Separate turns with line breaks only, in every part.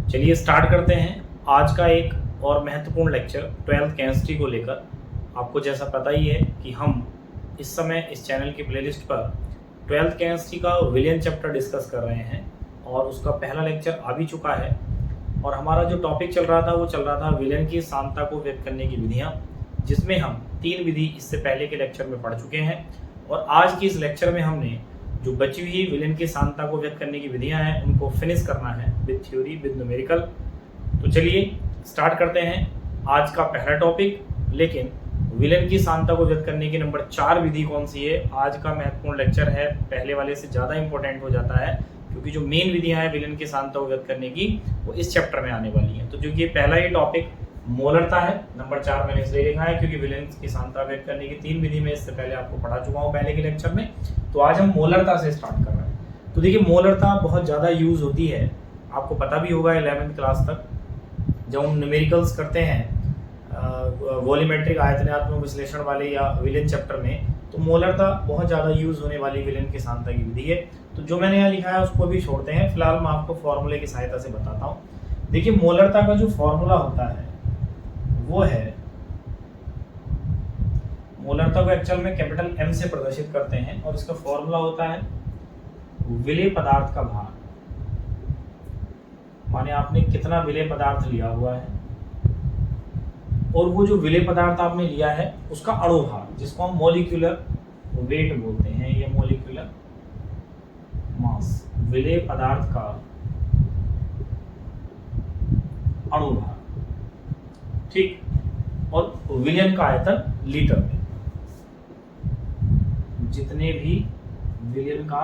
चलिए स्टार्ट करते हैं आज का एक और महत्वपूर्ण लेक्चर 12th केमिस्ट्री को लेकर। आपको जैसा पता ही है कि हम इस समय इस चैनल की प्लेलिस्ट पर 12th केमिस्ट्री का विलियन चैप्टर डिस्कस कर रहे हैं और उसका पहला लेक्चर आ भी चुका है। और हमारा जो टॉपिक चल रहा था वो चल रहा था विलियन की सांद्रता को व्यक्त करने की विधियाँ, जिसमें हम 3 विधि इससे पहले के लेक्चर में पढ़ चुके हैं। और आज की इस लेक्चर में हमने जो बची हुई विलेन की सांद्रता को व्यक्त करने की विधियां हैं उनको फिनिश करना है विद थ्योरी विद न्यूमेरिकल। तो चलिए स्टार्ट करते हैं आज का पहला टॉपिक। लेकिन विलेन की सांद्रता को व्यक्त करने की नंबर 4 विधि कौन सी है, आज का महत्वपूर्ण लेक्चर है, पहले वाले से ज़्यादा इंपॉर्टेंट हो जाता है क्योंकि जो मेन विधियां हैं विलेन की सांद्रता को व्यक्त करने की वो इस चैप्टर में आने वाली हैं। तो जो कि पहला ही टॉपिक मोलरता है, नंबर 4 मैंने इसलिए लिखा है क्योंकि विलेन की सांद्रता व्यक्त करने की 3 विधि में इससे पहले आपको पढ़ा चुका हूँ पहले के लेक्चर में। तो आज हम मोलरता से स्टार्ट कर रहे हैं। तो देखिए मोलरता बहुत ज़्यादा यूज होती है, आपको पता भी होगा 11th क्लास तक जब हम न्यूमेरिकल्स करते हैं वॉल्यूमेट्रिक आयतनात्मक विश्लेषण वाले या विलेन चैप्टर में, तो मोलरता बहुत ज़्यादा यूज होने वाली विलेन की सांद्रता की विधि है। तो जो मैंने यहाँ लिखा है उसको भी छोड़ते हैं, फिलहाल मैं आपको फॉर्मूले की सहायता से बताता हूँ। देखिए मोलरता का जो फॉर्मूला होता है वो है, मोलरता को एक्चुअल में कैपिटल M से प्रदर्शित करते हैं और इसका फॉर्मूला होता है विलेय पदार्थ का भार, माने आपने कितना विलेय पदार्थ लिया हुआ है और वो जो विलेय पदार्थ आपने लिया है उसका अणु भार, जिसको हम मॉलिक्यूलर वेट बोलते हैं, ये मॉलिक्यूलर मास, विलेय पदार्थ का अणु भार, ठीक। और विलियन का आयतन लीटर में, जितने भी विलियन का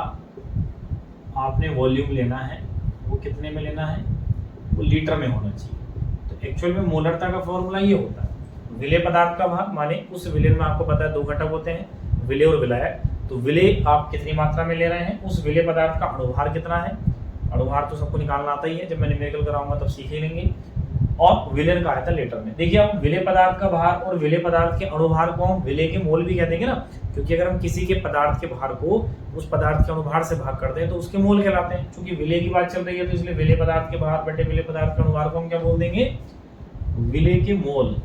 आपने वॉल्यूम लेना है वो कितने में लेना है, वो लीटर में होना चाहिए। तो एक्चुअल में मोलरता का फॉर्मूला ये होता है विलेय पदार्थ का भार, माने उस विलेय में आपको पता है 2 घटक होते हैं, विलेय और विलायक। तो विलेय आप कितनी मात्रा में ले रहे हैं, उस विलेय पदार्थ का अणुभार कितना है, अणुभार तो सबको निकालना आता ही है, जब मैं न्यूमेरिकल कराऊंगा तब सीख ही लेंगे। और विलेन का आयतन लीटर में। देखिए अब विलेय पदार्थ का भार और विलेय पदार्थ के अणुभार को हम विलेय के मोल भी कह देंगे ना, क्योंकि अगर हम किसी के पदार्थ के भार को उस पदार्थ के अणुभार से भाग करते हैं तो उसके मोल कहलाते हैं। क्योंकि विलेय की बात चल रही है तो इसलिए विलेय पदार्थ के भार बटे विलेय पदार्थ के अणुभार को हम क्या बोल देंगे, विलेय के मोल,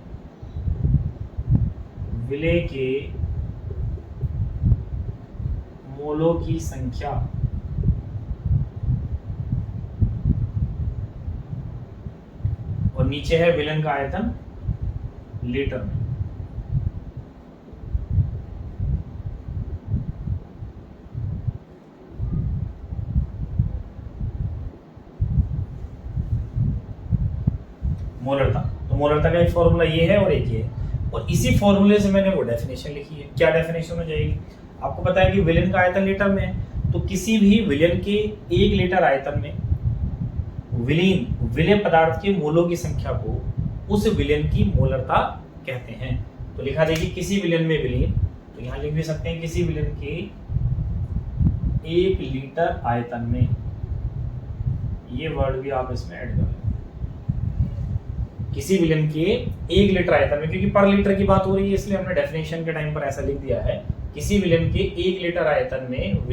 विलेय के मोलों की संख्या और नीचे है विलेन का आयतन लीटर में। मोलरता, तो मोलरता का एक फॉर्मूला ये है और एक ये है, और इसी फॉर्मूले से मैंने वो डेफिनेशन लिखी है। क्या डेफिनेशन हो जाएगी, आपको पता है कि विलेन का आयतन लीटर में है, तो किसी भी विलेन के 1 लीटर आयतन में विलेय पदार्थ के मोलों की संख्या को उस विलेन की मोलरता कहते हैं। तो लिखा देखिए किसी विलेन में विलीन, तो यहाँ लिख भी सकते हैं किसी विलेन के 1 लीटर आयतन में, ये वर्ड भी आप इसमें ऐड कर लें, किसी विलेन के 1 लीटर आयतन में, क्योंकि पर लीटर की बात हो रही है इसलिए हमने डेफिनेशन के टाइम पर ऐसा लिख दिया है। किसी विलेन के 1 लीटर आयतन में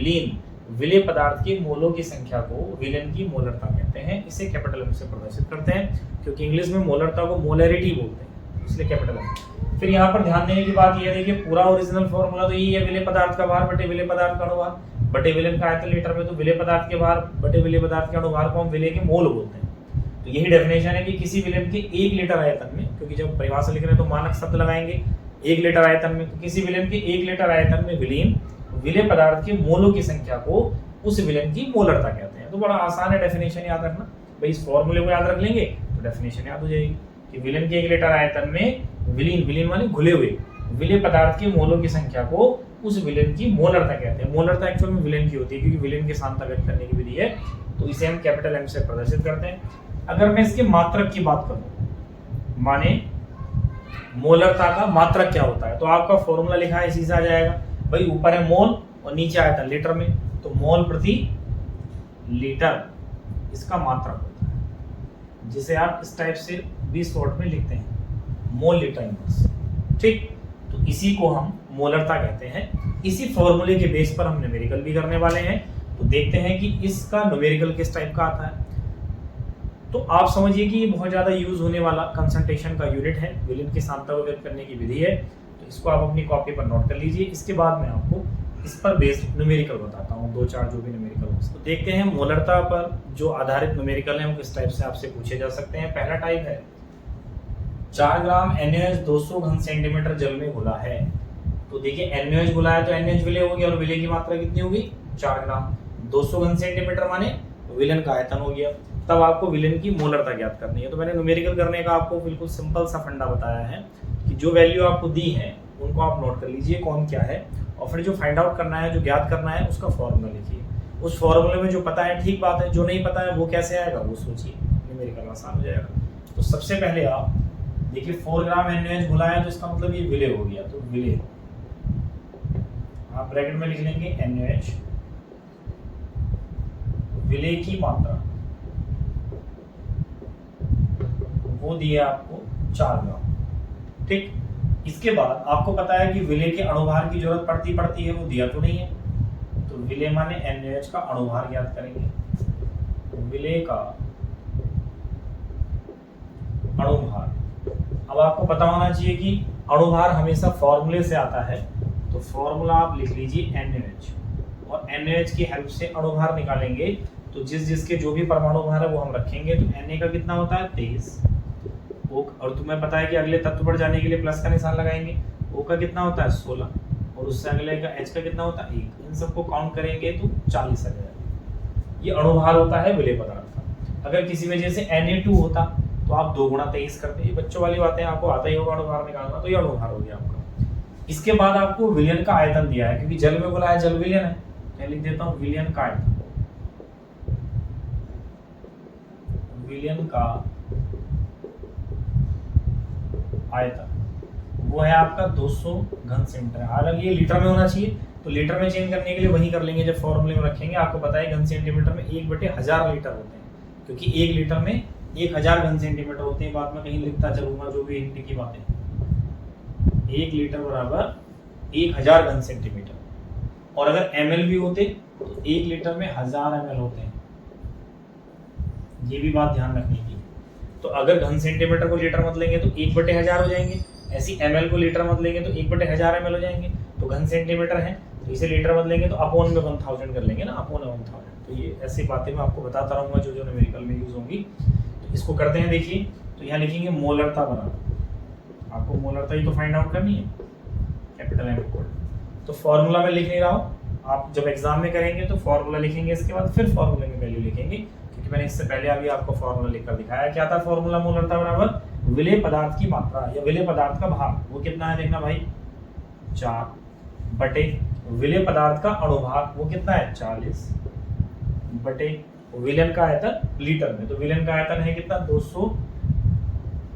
विलेय पदार्थ के मोलों की संख्या को विलेन की मोलरता कहते हैं। इसे कैपिटल M से प्रदर्शित करते हैं क्योंकि इंग्लिश में मोलरता को मोलरिटी बोलते हैं, इसलिए कैपिटल M। फिर यहाँ पर ध्यान देने की बात यह है, देखिए पूरा ओरिजिनल फॉर्मूला तो यही है, विलेय पदार्थ का भार बटे विलेय पदार्थ का अणुभार बटे विलेन का आयतन लीटर में, तो विलेय पदार्थ के भार बटे विलेय पदार्थ के अणुभार को हम विलेय के मोल बोलते हैं। तो यही डेफिनेशन है कि किसी विलेन के 1 लीटर आयतन में, क्योंकि जब परिभाषा लिख रहे हैं तो मानक शब्द लगाएंगे 1 लीटर आयतन में, तो किसी विलेन के 1 लीटर आयतन में विलेय पदार्थ के मोलों की संख्या को उस विलेन की मोलरता कहते हैं। तो बड़ा आसान है डेफिनेशन याद रखना, भाई इस फॉर्मूले को याद रख लेंगे तो डेफिनेशन याद हो जाएगी कि विलेन के 1 लीटर आयतन में विलीन माने घुले हुए विलेय पदार्थ के मोलों की संख्या को उस विलेन की मोलरता कहते हैं। मोलरता एक्चुअल में विलेन की होती है क्योंकि विलेन की सांद्रता व्यक्त करने की विधि है, तो इसे हम कैपिटल M से प्रदर्शित करते हैं। अगर मैं इसके मात्रक की बात करूं, माने मोलरता का मात्रक क्या होता है, तो आपका फॉर्मूला लिखा है इसी से आ जाएगा, भाई ऊपर है मोल और नीचे आयतन लीटर में, तो मोल प्रति लीटर इसका मात्रक होता है, जिसे आप इस टाइप से 20 शॉर्ट में लिखते हैं, मोल लीटर इनवर्स, ठीक। तो इसी को हम मोलरता कहते हैं। इसी फॉर्मूले के बेस पर हम न्यूमेरिकल भी करने वाले हैं। तो देखते हैं कि इसका न्यूमेरिकल किस टाइप का आता है। तो आप समझिए कि ये बहुत ज़्यादा यूज होने वाला कंसंट्रेशन का यूनिट है, विलेन की सांद्रता को व्यक्त करने की विधि है। तो इसको आप अपनी कॉपी पर नोट कर लीजिए। इसके बाद मैं आपको इस पर बेस्ड न्यूमेरिकल बताता हूँ, 2-4 जो भी न्यूमेरिकल हो। तो देखते हैं मोलरता पर जो आधारित न्यूमेरिकल हैं वो किस टाइप से आपसे पूछे जा सकते हैं। पहला टाइप है 4 ग्राम NaOH 200 घन सेंटीमीटर जल में घुला है। तो देखिए NaOH घुला है तो NaOH विलय हो गया और विलय की मात्रा कितनी होगी 4 ग्राम। 200 घन सेंटीमीटर माने विलन का आयतन हो गया। तब आपको विलेन की मोलरता ज्ञात करनी है। तो मैंने न्यूमेरिकल करने का आपको बिल्कुल सिंपल सा फंडा बताया है कि जो वैल्यू आपको दी है उनको आप नोट कर लीजिए कौन क्या है, और फिर जो फाइंड आउट करना है, जो ज्ञात करना है, उसका फॉर्मूला लिखिए। उस फॉर्मूले में जो पता है ठीक बात है, जो नहीं पता है वो कैसे आएगा वो सोचिए, न्यूमेरिकल आसान हो जाएगा। तो सबसे पहले आप देखिए 4 ग्राम NaOH घुला है तो इसका मतलब ये विलय हो गया। तो विलय आप ब्रैकेट में लिख लेंगे NaOH, विलय की मात्रा वो दिया आपको 4 ग्राम। ठीक, इसके बाद आपको पता है कि विलय के अणुभार की जरूरत पड़ती है, वो दिया तो नहीं है। तो विलय माने NaOH का अणुभार ज्ञात करेंगे। विलय का अणुभार, अब आपको पता होना चाहिए कि अणुभार हमेशा फॉर्मूले से आता है। तो फॉर्मूला आप लिख लीजिए NaOH, और NaOH की हेल्प से अणुभार निकालेंगे। तो जिसके जो भी परमाणु भार है वो हम रखेंगे। तो Na का कितना होता है 23, और तुम्हें पता है कि अगले तत्व पर जाने के लिए प्लस का निशान लगाएंगे। O का कितना होता है 16, और उससे अगले का H का कितना होता है 1। इन सबको काउंट करेंगे तो 40 आ जाएगा। ये अणुभार होता है विलय पदार्थ का। अगर किसी वजह से Na2 होता तो आप 2 गुणा 23 करते। ये बच्चों वाली बातें आपको आता ही होगा अणुभार निकालना। तो ये अणुभार हो गया आपका। इसके बाद आपको विलयन का आयतन दिया है, क्योंकि जल में बोला है जल विलयन है। मैं लिख देता हूँ विलयन का आयतन। विलयन का आयतन वो है आपका 200 घन सेंटीमीटर। हालांकि ये लीटर में होना चाहिए, तो लीटर में चेंज करने के लिए वही कर लेंगे जब फॉर्मूले में रखेंगे। आपको पता है घन सेंटीमीटर में 1/1000 लीटर होते हैं, क्योंकि 1 लीटर में 1000 घन सेंटीमीटर होते हैं। बाद में कहीं लिखता चलूंगा जो भी हिंदी की बातें। 1 लीटर बराबर 1000 घन सेंटीमीटर। और अगर ml भी होते तो 1 लीटर में 1000 ml होते हैं। ये भी बात ध्यान रखने की। तो अगर घन सेंटीमीटर को लीटर मत लेंगे तो 1/1000 हो जाएंगे। ऐसी ml को लीटर मत लेंगे तो 1/1000 ml हो जाएंगे। तो घन सेंटीमीटर है तो इसे लीटर मत लेंगे तो अपॉन में 1000 कर लेंगे ना, अपॉन 1000। तो ये ऐसी बातें मैं आपको बताता रहूंगा जो न्यूमेरिकल में यूज होंगी। तो इसको करते हैं। देखिए, तो यहाँ लिखेंगे मोलरता बराबर, आपको मोलरता ही तो फाइंड आउट करनी है, कैपिटल M इक्वल। तो फॉर्मूला में लिख नहीं रहा हूँ, आप जब एग्जाम में करेंगे तो फॉर्मूला लिखेंगे, इसके बाद फिर फॉर्मूले में वैल्यू लिखेंगे, क्योंकि मैंने इससे पहले अभी आपको फॉर्मूला लिखकर दिखाया। क्या था फॉर्मूला? मोलरता बराबर विलय पदार्थ की मात्रा या विलय पदार्थ का भार। वो कितना है देखना भाई, 4 बटे विलय पदार्थ का अणुभार वो कितना है 40 बटे विलयन का आयतन लीटर में। तो विलयन का आयतन है कितना 200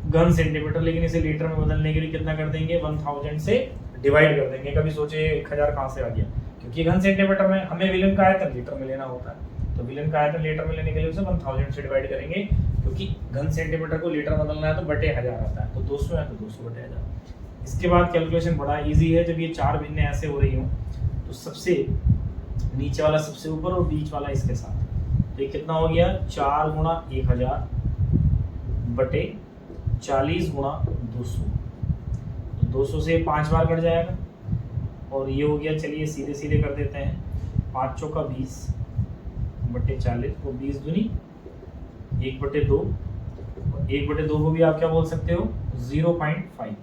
घन सेंटीमीटर, लेकिन इसे लीटर में बदलने के लिए कितना कर देंगे 1000 से डिवाइड कर देंगे। कभी सोचे 1000 कहाँ से आ गया, क्योंकि घन सेंटीमीटर में हमें विलयन का आयतन लीटर में लेना होता है। तो विलयन का आयतन लीटर में लेने के लिए उसे 1000 से डिवाइड करेंगे, क्योंकि घन सेंटीमीटर को लीटर बदलना है तो बटे 1000 आता है। तो 200 है तो 200 बटे 1000। इसके बाद कैलकुलेशन बड़ा इजी है। जब ये 4 भिन्नें ऐसे हो रही हों तो सबसे नीचे वाला सबसे ऊपर और बीच वाला इसके साथ, तो ये कितना हो गया 4 गुणा 1000 बटे 40 गुणा 200। तो 200 से 5 बार कट जाएगा और ये हो गया, चलिए सीधे सीधे कर देते हैं, 5 चौका 20 बटे 40, वो 20 दूनी 1/2, और 1/2 को भी आप क्या बोल सकते हो 0.5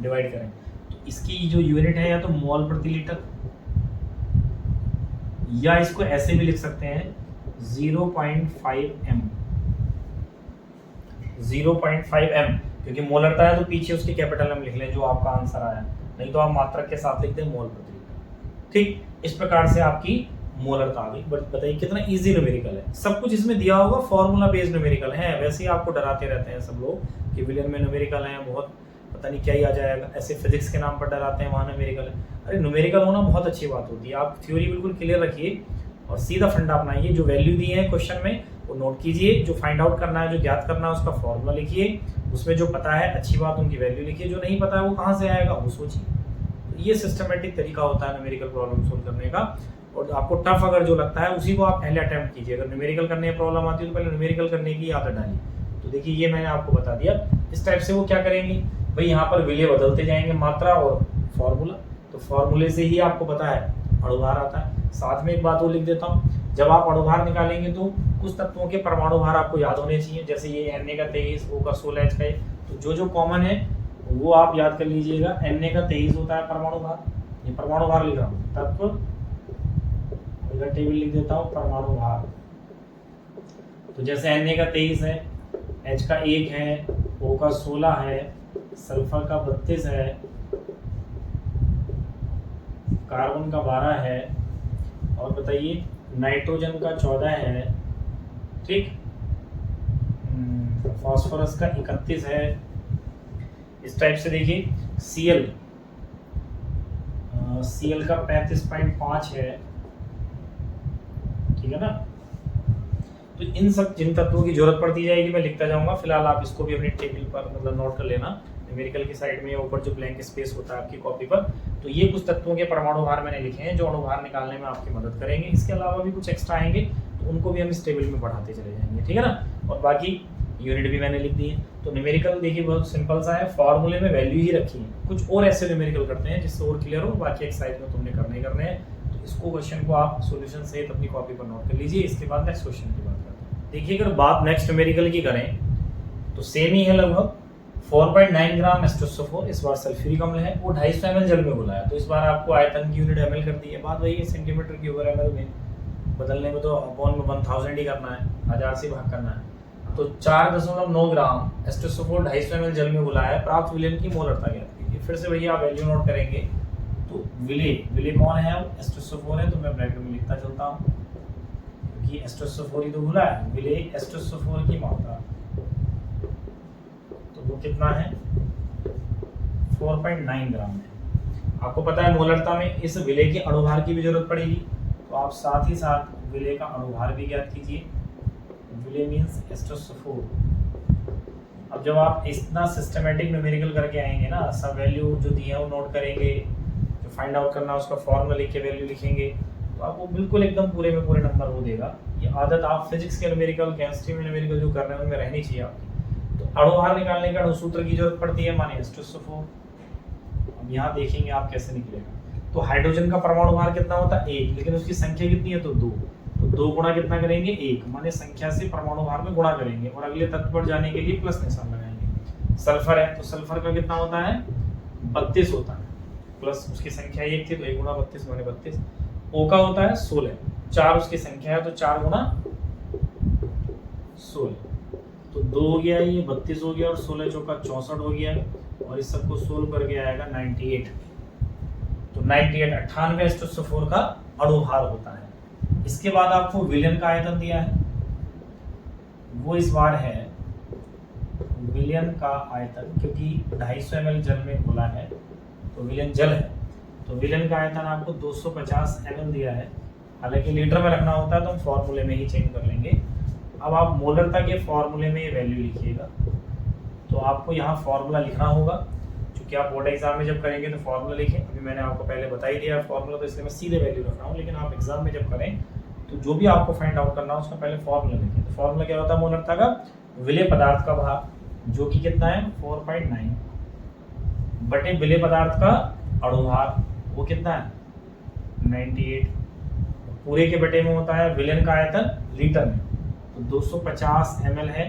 डिवाइड करें तो इसकी जो यूनिट है या तो मोल प्रति लीटर, या इसको ऐसे भी लिख सकते हैं 0.5 m, 0.5 m, क्योंकि मोलरता है तो पीछे उसके कैपिटल M लिख लें जो आपका आंसर आया, नहीं तो आप मात्रक के साथ लिख दें मोल प्रति लीटर। ठीक, इस प्रकार से आपकी मोलरता आ गई। बट बताइए कितना इजी न्यूमेरिकल है, सब कुछ इसमें दिया होगा, फॉर्मूला बेस्ड न्यूमेरिकल है। वैसे ही आपको डराते रहते हैं सब लोग कि विलियन में न्यूमेरिकल है, बहुत पता नहीं क्या ही आ जाएगा, ऐसे फिजिक्स के नाम पर डराते हैं, वहाँ न्यूमेरिकल है। अरे न्यूमेरिकल होना बहुत अच्छी बात होती है। आप थ्योरी बिल्कुल क्लियर रखिए और सीधा फंडा अपनाइए। जो वैल्यू दी है क्वेश्चन में वो नोट कीजिए, जो फाइंड आउट करना है, जो ज्ञात करना है उसका फॉर्मूला लिखिए, उसमें जो पता है अच्छी बात उनकी वैल्यू लिखिए, जो नहीं पता है वो कहाँ से आएगा वो सोचिए। तो ये सिस्टमेटिक तरीका होता है न्यूमेरिकल प्रॉब्लम सोल्व करने का। और आपको टफ अगर जो लगता है उसी को आप पहले अटेम्प्ट कीजिए। अगर न्यूमेरिकल करने में प्रॉब्लम आती है तो पहले न्यूमेरिकल करने की आदत डालिए। तो देखिए ये मैंने आपको बता दिया। इस टाइप से वो क्या करेंगे भाई, यहाँ पर विलेय बदलते जाएंगे, मात्रा और फॉर्मूला। तो फॉर्मूले से ही आपको पता है अणुभार आता है। साथ में एक बात और लिख देता हूँ, जब आप अणुभार निकालेंगे तो कुछ तत्वों के परमाणु भार आपको याद होने चाहिए, जैसे ये Na का 23, O का 16, H का। तो जो जो कॉमन है वो आप याद कर लीजिएगा। Na का 23 होता है परमाणु भार, ये परमाणु भार लिख रहा हूँ, तत्व इधर टेबल लिख देता हूँ परमाणु भार। तो जैसे Na का 23 है, H का 1 है, O का 16 है, सल्फर का 32 है, कार्बन का 12 है, और बताइए नाइट्रोजन का 14 है, ठीक, फास्फोरस का 31 है। इस टाइप से देखिए Cl का 35.5 है, ठीक है ना। तो इन सब जिन तत्वों की जरूरत पड़ती जाएगी मैं लिखता जाऊंगा। फिलहाल आप इसको भी अपनी टेबल पर मतलब नोट कर लेना, न्यूमेरिकल की साइड में ऊपर जो ब्लैंक स्पेस होता है आपकी कॉपी पर। तो ये कुछ तत्वों के परमाणु भार मैंने लिखे हैं जो अणुभार निकालने में आपकी मदद करेंगे। इसके अलावा भी कुछ एक्स्ट्रा आएंगे तो उनको भी हम इस टेबल में बढ़ाते चले जाएंगे, ठीक है ना। और बाकी यूनिट भी मैंने लिख दी है। तो न्यूमेरिकल देखिए बहुत सिंपल सा है, फॉर्मूले में वैल्यू ही रखी है। कुछ और ऐसे न्यूमेरिकल करते हैं जिससे और क्लियर हो, बाकी एक्सरसाइज में तुमने करने हैं। तो इसको क्वेश्चन को आप सॉल्यूशन सहित अपनी कॉपी पर नोट कर लीजिए। इसके बाद नेक्स्ट क्वेश्चन की बात करते हैं। देखिए अगर बात नेक्स्ट न्यूमेरिकल की करें तो सेम ही है लगभग। 4.9 ग्राम एस्टोसोफोर इस बार सल्फ्यूरिक अम्ल है, वो 250 ml जल में घुला है। तो इस बार आपको आयतन की यूनिट ml कर दी है। बात वही है सेंटीमीटर की ओवर ml में बदलने में तो अपॉन में 1000 ही करना है, 1000 से भाग करना है। तो 4.9 ग्राम एस्टोसोफोर 250 ml जल में घुला है, प्राप्त विलेन की मोलरता ज्ञात कीजिए। फिर से भैया आप वैल्यू नोट करेंगे। तो विलेय कौन है, एस्टोसोफोर है, तो मैं ब्रैकेट में लिखता चलता हूँ क्योंकि एस्टोसोफोर ही तो घुला है। विलेय एस्टोसोफोर की मात्रा तो वो कितना है, 4.9 ग्राम है। आपको पता है मोलरता में इस विलेय के अणुभार की भी जरूरत पड़ेगी, तो आप साथ ही साथ विलेय का अणुभार भी ज्ञात कीजिए। विलेय मींस एस्टोसोफोर। अब जब आप इतना सिस्टमैटिक न्यूमेरिकल करके आएंगे ना, सब वैल्यू जो दी है वो नोट करेंगे, जो फाइंड आउट करना उसका फॉर्मूला लिख के वैल्यू लिखेंगे, तो आपको बिल्कुल एकदम पूरे में पूरे नंबर वो देगा। ये आदत आप फिजिक्स के न्यूमेरिकल, केमिस्ट्री में न्यूमेरिकल जो कर रहे हैं उनमें रहनी चाहिए आपकी। तो अणुभार निकालने का अणुसूत्र की जरूरत पड़ती है, माने एस्टोसोफोर। अब यहाँ देखेंगे आप कैसे निकलेगा। तो हाइड्रोजन का परमाणु भार कितना होता है 1, लेकिन उसकी संख्या कितनी है तो 2। तो 2 गुणा कितना करेंगे 1, माने संख्या से परमाणु भार में गुणा करेंगे और अगले तत्व पर जाने के लिए प्लस निशान लगाएंगे। सल्फर है तो सल्फर का कितना होता है 32 होता है, प्लस उसकी संख्या 1 थी तो 1 गुणा 32 माने 32। O का होता है 16, 4 उसकी संख्या है तो 4 गुणा 16, तो 2 हो गया, ये 32 हो गया और 16 चौका 64 हो गया, और इस सबको सोल्व करके आएगा 98। तो 98 एस्टोसोफोर का अणुभार होता है। इसके बाद आपको विलेन का आयतन दिया है, वो इस बार है विलेन का आयतन, क्योंकि 250 ml जल में घुला है तो विलेन जल है, तो विलेन का आयतन आपको 250 ml दिया है। हालांकि लीटर में रखना होता है तो हम फॉर्मूले में ही चेंज कर लेंगे। अब आप मोलरता के फॉर्मूले में ये वैल्यू लिखिएगा। तो आपको यहाँ फॉर्मूला लिखना होगा, क्योंकि आप बोर्ड एग्जाम में जब करेंगे तो फॉर्मूला लिखें। अभी मैंने आपको पहले बता ही दिया फॉर्मूला, तो इसलिए मैं सीधे वैल्यू रख रहा हूँ। लेकिन आप एग्जाम में जब करें तो जो भी आपको फाइंड आउट करना है उसका पहले फॉर्मूला लिखें। तो फॉर्मूला क्या होता है मोलरता का, विलेय पदार्थ का भार जो कि कितना है 4.9 बटे विलेय पदार्थ का अणुभार वो कितना है 98, पूरे के बटे में होता है विलेन का आयतन लीटर में, तो 250 ml है।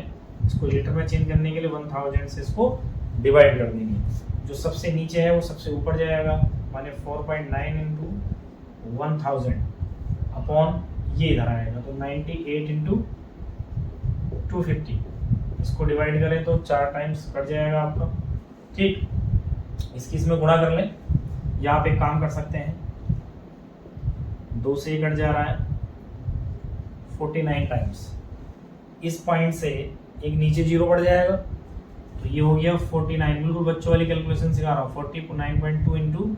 इसको लीटर में चेंज करने के लिए 1000 से इसको डिवाइड कर देंगे। जो सबसे नीचे है वो सबसे ऊपर जाएगा, माने 4.9 इंटू 1000 अपॉन ये इधर आएगा, तो 98 इंटू 250। इसको डिवाइड करें तो 4 टाइम्स कट जाएगा आपका, ठीक। इसकी इसमें गुणा कर लें, या आप एक काम कर सकते हैं 2 से कट जा रहा है 49 टाइम्स, इस पॉइंट से एक नीचे जीरो बढ़ जाएगा, तो ये हो गया 49। बिल्कुल बच्चों वाली कैलकुलेशन सिखा रहा हूँ, 49.2 इंटू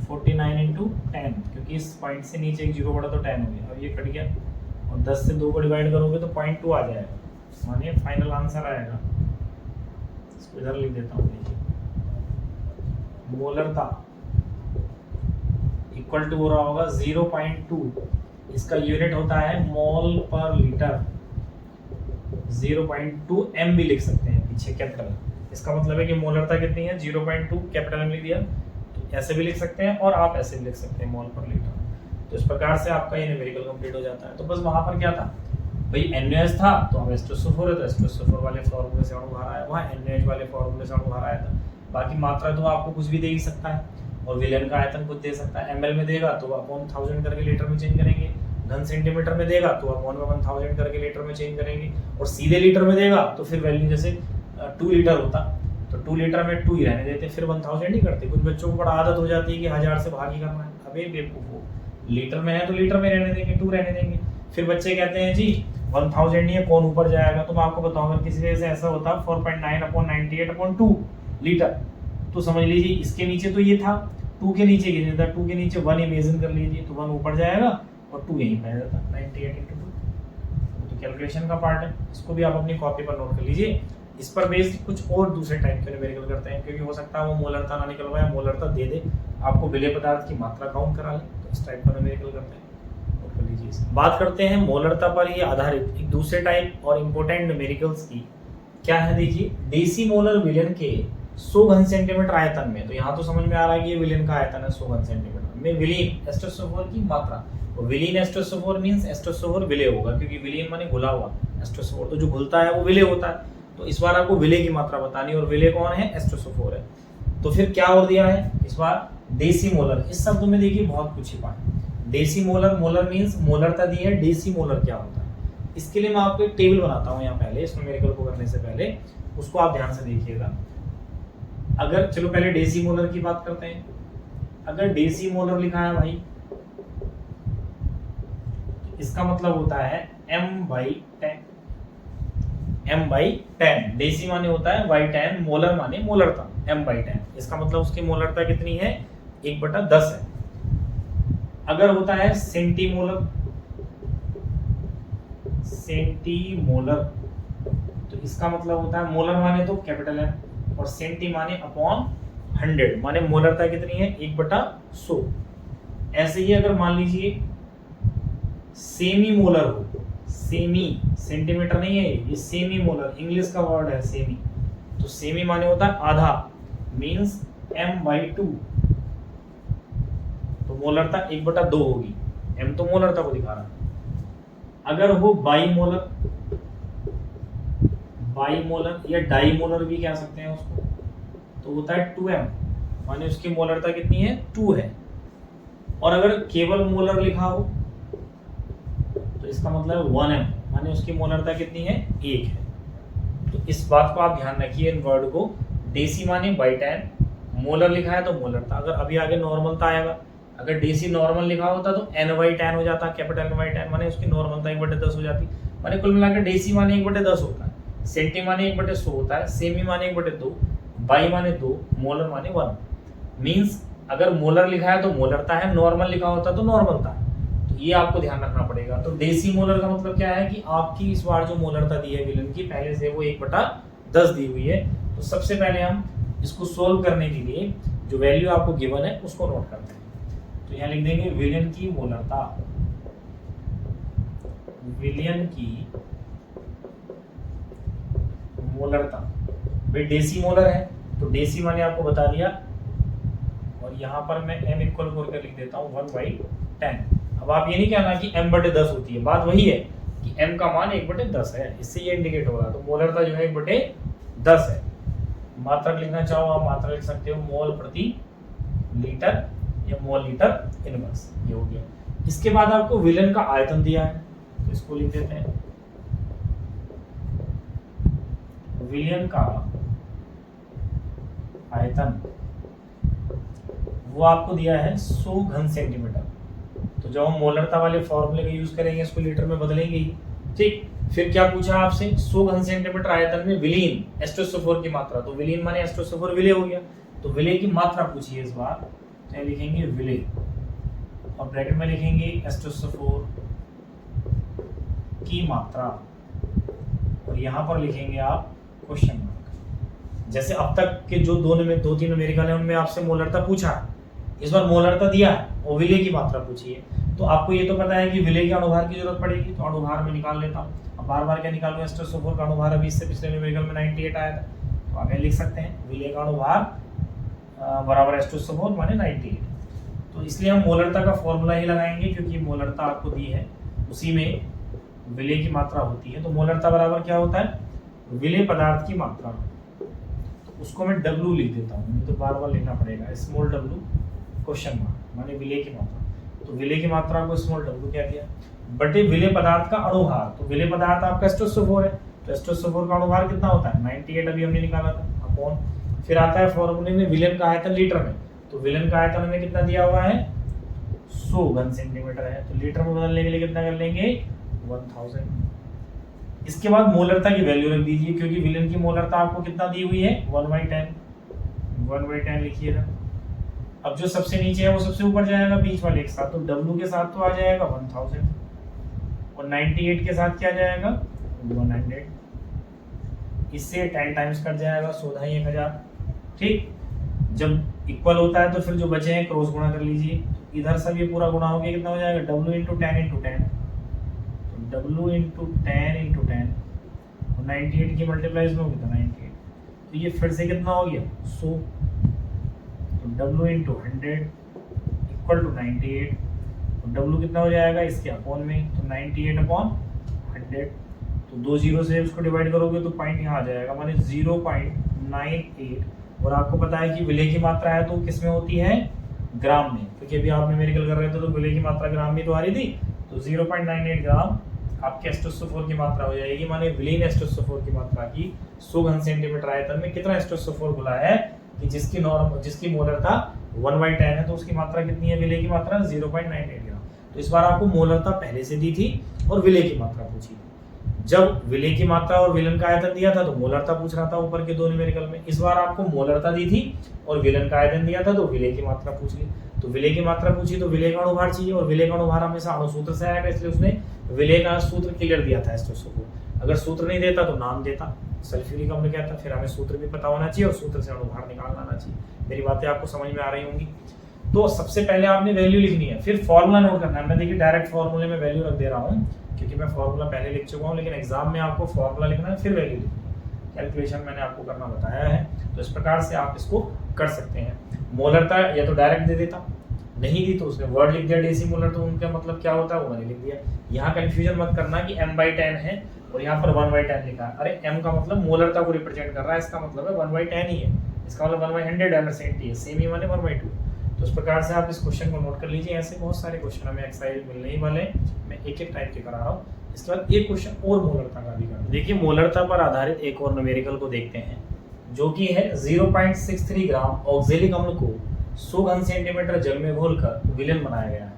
49 इंटू 10, क्योंकि इस पॉइंट से नीचे एक जीरो बढ़ा तो 10 हो गया। अब ये कट गया और 10 से 2 को डिवाइड करोगे तो 0.2 आ जाएगा, मानिए फाइनल आंसर आएगा। इसको इधर लिख देता हूँ, देखिए मोलरता इक्वल टू हो रहा होगा 0.2, इसका यूनिट होता है मोल पर लीटर, 0.2 एम भी लिख सकते हैं पीछे कैपिटल। इसका मतलब है कि मोलरता कितनी है 0.2 कैपिटल एम लिख दिया, तो ऐसे भी लिख सकते हैं और आप ऐसे भी लिख सकते हैं मोल पर लीटर। तो इस प्रकार से आपका ये न्यूमेरिकल कंप्लीट हो जाता है। तो बस वहां पर क्या था भाई, NaOH था तो अब H2SO4 है, तो H2SO4 वाले फॉर्मूले से अणु बाहर आया, वहाँ NaOH वाले फॉर्मूले से अणु बाहर आया था। बाकी मात्रा तो आपको कुछ भी दे ही सकता है, और विलयन का आयतन कुछ दे सकता है। ml में देगा तो अपॉन 1000 करके लीटर में चेंज करेंगे, घन सेंटीमीटर में देगा तो अपॉन 1000 करके लीटर में चेंज करेंगे, और सीधे लीटर में देगा तो फिर वैल्यू जैसे 2 लीटर होता तो 2 लीटर में 2 ही रहने देते, फिर 1000 ही करते। कुछ बच्चों को बड़ा आदत हो जाती है कि 1000 से भाग ही करना है। अबे बेवकूफो, लीटर में है तो लीटर में रहने देंगे, 2 रहने देंगे। फिर बच्चे कहते हैं जी 1000 नहीं है, कौन ऊपर जाएगा? तो मैं आपको बताऊंगा, किसी वजह से ऐसा होता 4.9/98/2 लीटर, तो समझ लीजिए इसके नीचे तो ये था, 2 के नीचे कितने था, 2 के नीचे 1 इमेजिन कर लीजिए, तो 1 ऊपर जाएगा और 2 यहीं पे जाता, 98 × 2। तो कैलकुलेशन का पार्ट है, इसको भी आप अपनी कॉपी पर नोट कर लीजिए। इस पर बेस्ड कुछ और दूसरे टाइप के न्यूमेरिकल करते हैं, क्योंकि हो सकता है वो मोलरता ना निकलवाए, मोलरता दे दे, आपको विलेय पदार्थ की मात्रा काउंट करा ले, तो इस टाइप का न्यूमेरिकल करते हैं। नोट कर लीजिए इसे। बात करते हैं मोलरता पर ही आधारित एक दूसरे टाइप और इम्पोर्टेंट न्यूमेरिकल्स की। क्या है देखिए, डेसीमोलर विलयन के 100 घन सेंटीमीटर आयतन में, तो यहाँ तो समझ में आ रहा है कि ये विलयन का आयतन है 100 घन सेंटीमीटर में, विलीन H2SO4 की मात्रा, तो विलीन H2SO4 मींस H2SO4 विलेय होगा, क्योंकि विलीन माने घुला हुआ, H2SO4 तो जो घुलता है वो विलेय होता है। तो इस बार आपको विलेय की मात्रा बतानी, और विलेय कौन है? H2SO4 है। तो फिर क्या और दिया है इस बार? डेसीमोलर। इस शब्द में देखिए बहुत कुछ छिपा है। डेसीमोलर, मोलर मींस मोलरता दी है, डेसीमोलर क्या होता है इसके लिए मैं आपको एक टेबल बनाता हूँ यहाँ पहले, इस न्यूमेरिकल को करने से पहले, उसको आप ध्यान से देखिएगा। अगर चलो पहले डेसीमोलर की बात करते हैं। अगर डेसीमोलर लिखा है भाई, इसका मतलब होता है m/10, m/10। डेसी माने होता है y10, मोलर माने मोलरता, m/10। इसका मतलब उसकी मोलरता कितनी है? 1/10 है। अगर होता है सेंटीमोलर, तो इसका मतलब होता है मोलर माने तो कैपिटल M, और सेंटी माने अपॉन 100, माने मोलरता कितनी है? 1/100। ऐसे ही अगर मान लीजिए सेमी मोलर हो, सेमी, सेंटीमीटर नहीं है ये सेमी मोलर, इंग्लिश का वर्ड है सेमी, तो सेमी माने होता है आधा, मींस m/2, तो मोलरता 1/2 होगी, m तो मोलरता को दिखा रहा है। अगर हो बाईमोलर, या डाईमोलर भी कह सकते हैं उसको, तो होता है 2m, माने उसकी मोलरता कितनी है? 2 है। और अगर केवल मोलर लिखा हो तो इसका मतलब 1m, माने उसकी मोलरता कितनी है? 1 है। तो इस बात को आप ध्यान रखिए, इन वर्ड को। डेसी माने बाई10, मोलर लिखा है तो मोलरता, अगर अभी आगे नॉर्मलता आएगा, अगर डेसी नॉर्मल लिखा होता तो n/10 हो जाता, कैपिटल N/10, माने उसकी नॉर्मलता 1/10 हो जाती। माने कुल मिलाकर डेसी माने 1/10 होता है, सेंटी माने 1/100 होता है, सेमी माने 1/2, बाई माने 2, मोलर माने 1। मींस अगर मोलर लिखा है तो मोलरता है, नॉर्मल लिखा होता तो नॉर्मलता है। तो ये आपको ध्यान रखना पड़ेगा। तो डेसी मोलर का मतलब क्या है कि आपकी इस बार जो मोलरता दी है विलन की, पहले से वो 1/10 दी हुई है। तो सबसे पहले हम इसको सोल्व करने के लिए जो वैल्यू आपको गिवन है उसको नोट करते हैं। तो यहाँ लिख देंगे विलयन की मोलरता, विलयन की मोलरता। भाई डेसी मोलर है तो डेसी माने आपको बता दिया, और यहाँ पर मैं m इक्वल करके लिख देता हूँ 1/10। अब आप ये नहीं कहना कि m/10 होती है, बात वही है कि m का मान 1/10 है, इससे ये इंडिकेट होगा। तो मोलरता जो है 1/10 है। मात्रक लिखना चाहो आप मात्रक लिख सकते हो, मोल प्रति लीटर या मोल लीटर इनवर्स, ये हो गया। इसके बाद आपको विलन का आयतन दिया है, तो इसको लिख देते हैं। विलयन का आयतन वो आपको दिया है 100 घन सेंटीमीटर। तो जब हम मोलरता वाले फॉर्मूले का यूज करेंगे, इसको लीटर में बदलेंगे ही, ठीक। फिर क्या पूछा आपसे? 100 घन सेंटीमीटर आयतन में विलीन H2SO4 की मात्रा, तो विलीन माने H2SO4 विलेय हो गया, तो विलेय की मात्रा पूछी है इस बार। तो लिखेंगे विलेय, और ब्रैकेट में लिखेंगे H2SO4 की मात्रा, और यहाँ पर लिखेंगे आप क्वेश्चन मार्क। जैसे अब तक के जो दो तीन न्यूमेरिकल है उनमें आपसे मोलरता पूछा, इस बार मोलरता दिया है और विलेय की मात्रा पूछी है। तो आपको ये तो पता है कि विलेय के अणुभार की जरूरत पड़ेगी, तो अणुभार में निकाल लेता हूँ। अब बार बार क्या निकालूंगा, H2SO4 का अणुभार अभी इससे पिछले न्यूमेरिकल में 98 आया था, तो आगे लिख सकते हैं विलेय का अणुभार बराबर H2SO4 माने 98। तो इसलिए हम मोलरता का फॉर्मूला ही लगाएंगे, क्योंकि मोलरता आपको दी है, उसी में विलेय की मात्रा होती है। तो मोलरता बराबर क्या होता है, विलेय पदार्थ की मात्रा। तो उसको मैं W लिख देता हूँ, नहीं तो बार बार लिखना पड़ेगा, स्मॉल w क्वेश्चन मार्क माने विलेय की मात्रा। तो विलेय की मात्रा को स्मॉल w क्या दिया, बटे विलेय पदार्थ का अणुभार। तो विलेय पदार्थ आपका H2SO4 है, तो H2SO4 का अणुभार कितना होता है 98, अभी हमने निकाला था, अपॉन फिर आता है फॉर्मूले में विलेन का आयतन लीटर में। तो विलेन का आयतन में कितना दिया हुआ है 100 घन सेंटीमीटर है, तो लीटर में बदलने के लिए कितना कर लेंगे 1000। इसके बाद मोलरता की वैल्यू रख दीजिए, क्योंकि विलेन की मोलरता आपको कितना दी हुई है 1/10 लिखिएगा। अब जो सबसे नीचे है वो सबसे ऊपर जाएगा बीच वाले के साथ, तो W के साथ तो आ जाएगा 1000 और 98 के साथ क्या जाएगा 100। इससे 10 टाइम्स कट जाएगा 1000। ठीक, जब इक्वल होता है तो फिर जो बचे हैं क्रॉस गुणा कर लीजिए, इधर सब ये पूरा गुणा हो गया, कितना हो जाएगा W × 10 × 10, तो W × 10 × 10 और 98 की मल्टीप्लाइज में होगी तो 98, तो ये फिर से कितना हो गया 100, तो W × 100 इक्वल टू 98, तो W कितना हो जाएगा इसके अपॉन में, तो 98/100, तो 2 जीरो से उसको डिवाइड करोगे तो पॉइंट यहाँ आ जाएगा, माने 0.98। और आपको पता है कि विलेय की मात्रा है तो किस में होती है ग्राम में, क्योंकि अभी आप न्यूमेरिकल कर रहे थे तो विलेय की मात्रा ग्राम में तो आ रही थी, तो 0.98 ग्राम आपके H2SO4 की मात्रा हो जाएगी। माने विलीन H2SO4 की मात्रा की 100 घन सेंटीमीटर आयतन में कितना H2SO4 घुला है, कि जिसकी मोलरता 1/10 है, तो उसकी मात्रा कितनी है विलेय की मात्रा 0.98 ग्राम। तो इस बार आपको मोलरता पहले से दी थी और विलेय की मात्रा पूछी। जब विलेय की मात्रा और विलन का आयतन दिया था तो मोलरता पूछ रहा था ऊपर के दो न्यूमेरिकल में। इस बार आपको मोलरता दी थी और विलन का आयतन दिया था तो विलेय की मात्रा पूछ ली। तो विलेय की मात्रा पूछी तो विलेय का अणुभार चाहिए, और विलेय का अणुभार हमेशा अणुसूत्र से आएगा, इसलिए उसने विलेय का सूत्र क्लियर दिया था H2SO को। अगर सूत्र नहीं देता तो नाम देता, सल्फ्यूरिक अम्ल कहता। फिर हमें सूत्र भी पता होना चाहिए और सूत्र से अणुभार निकालना आना चाहिए। मेरी बातें आपको समझ में आ रही होंगी। तो सबसे पहले आपने वैल्यू लिखनी है, फिर फॉर्मूला नोट करना है। मैं देखिए डायरेक्ट फॉर्मूले में वैल्यू रख दे रहा हूँ, क्योंकि मैं फॉर्मूला पहले लिख चुका हूँ, लेकिन एग्जाम में आपको फॉर्मूला लिखना है फिर वैल्यू लिखनी है। कैलकुलेशन मैंने आपको करना बताया है, तो इस प्रकार से आप इसको कर सकते हैं। मोलरता या तो डायरेक्ट दे देता, नहीं दी तो उसने वर्ड लिख दिया डेसी मोलर, तो उनका मतलब क्या होता है वो मैंने लिख दिया। यहाँ कंफ्यूजन मत करना कि m/10 है और यहाँ पर 1/10 लिखा है। अरे m का मतलब मोलरता को रिप्रेजेंट कर रहा है, इसका मतलब है 1/10 ही है, इसका मतलब 1/100 अगर सेंटी है, सेम ही माने 1/2। तो इस प्रकार से आप इस क्वेश्चन को नोट कर लीजिए। ऐसे बहुत सारे क्वेश्चन हमें एक्सरसाइज मिलने ही वाले, मैं एक एक टाइप के करा रहा हूँ। इसके बाद एक क्वेश्चन और मोलरता का भी करना। देखिए मोलरता पर आधारित एक और न्यूमेरिकल को देखते हैं, जो कि है 0.63 ग्राम ऑक्जेलिक अम्ल को 100 घन सेंटीमीटर जल में घोलकर विलेन बनाया गया है।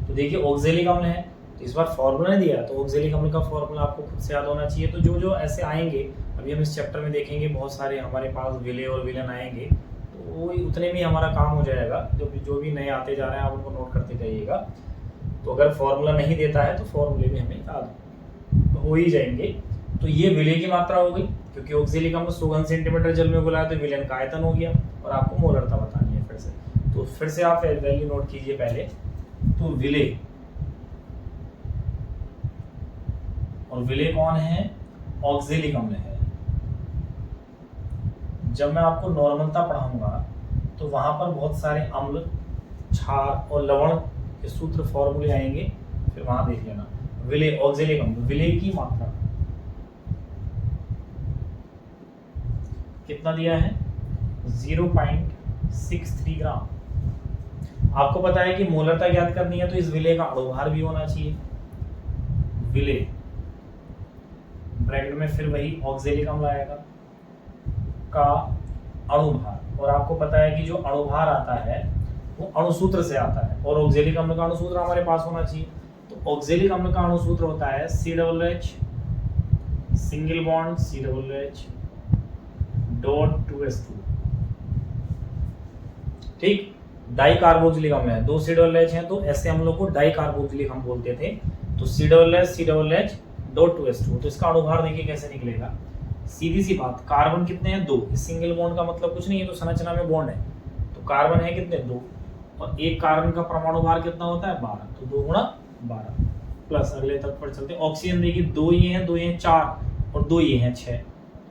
तो देखिए ऑक्जेलिक अम्ल है, तो इस बार फॉर्मूला दिया है, तो ऑक्जेलिक अम्ल का फॉर्मूला आपको खुद से याद होना चाहिए। तो जो जो ऐसे आएंगे, अभी हम इस चैप्टर में देखेंगे बहुत सारे हमारे पास विलेय और विलेन आएंगे, तो वो उतने में हमारा काम हो जाएगा। जो भी नए आते जा रहे हैं आप उनको नोट करते जाइएगा। तो अगर फॉर्मूला नहीं देता है तो फॉर्मूले में हमें याद हो ही जाएंगे। तो ये विलेय की मात्रा हो गई, क्योंकि ऑक्जेलिक अम्ल 100 घन सेंटीमीटर जल में घुला तो विलेन का आयतन हो गया, और आपको मोलरता बतानी है फिर से। तो फिर से आप वैल्यू नोट कीजिए पहले। तो विलेय, और विलेय कौन है ऑक्जेलिक अम्ल है। जब मैं आपको नॉर्मलता पढ़ाऊंगा तो वहां पर बहुत सारे अम्ल, क्षार और लवण के सूत्र फॉर्मूले आएंगे, फिर वहां देख लेना। विलेय ऑक्जेलिक अम्ल, विलेय की मात्रा कितना दिया है 0.63 ग्राम। आपको पता है कि मोलरता ज्ञात करनी है तो इस विलेय का अणुभार भी होना चाहिए। विलेय ब्रैकेट में फिर वही ऑक्जेलिक अम्ल आएगा का अणुभार, और आपको पता है कि जो अणुभार आता है वो अणुसूत्र से आता है, और ऑक्जेलिक अम्ल का अणुसूत्र हमारे पास होना चाहिए। तो ऑक्जेलिक अम्ल का अणुसूत्र होता है COOH single bond COOH dot 2s2। ठीक, डाई कार्बोक्सिलिक अम्ल है, 2 COOH हैं, तो ऐसे अम्लों को डाई कार्बोक्सिलिक हम बोलते थे। तो COOH डॉट 2s2। तो इसका अणुभार देखिए कैसे निकलेगा। सीधी सी बात, कार्बन कितने हैं 2, इस सिंगल बॉन्ड का मतलब कुछ नहीं है, तो संरचना में बॉन्ड है, तो कार्बन है कितने 2, और एक कार्बन का परमाणु भार कितना होता है 12, तो 2 गुणा 12 प्लस अगले तक पर चलते हैं। ऑक्सीजन देखिए 2 ये हैं 2 ये हैं 4 और 2 ये हैं 6।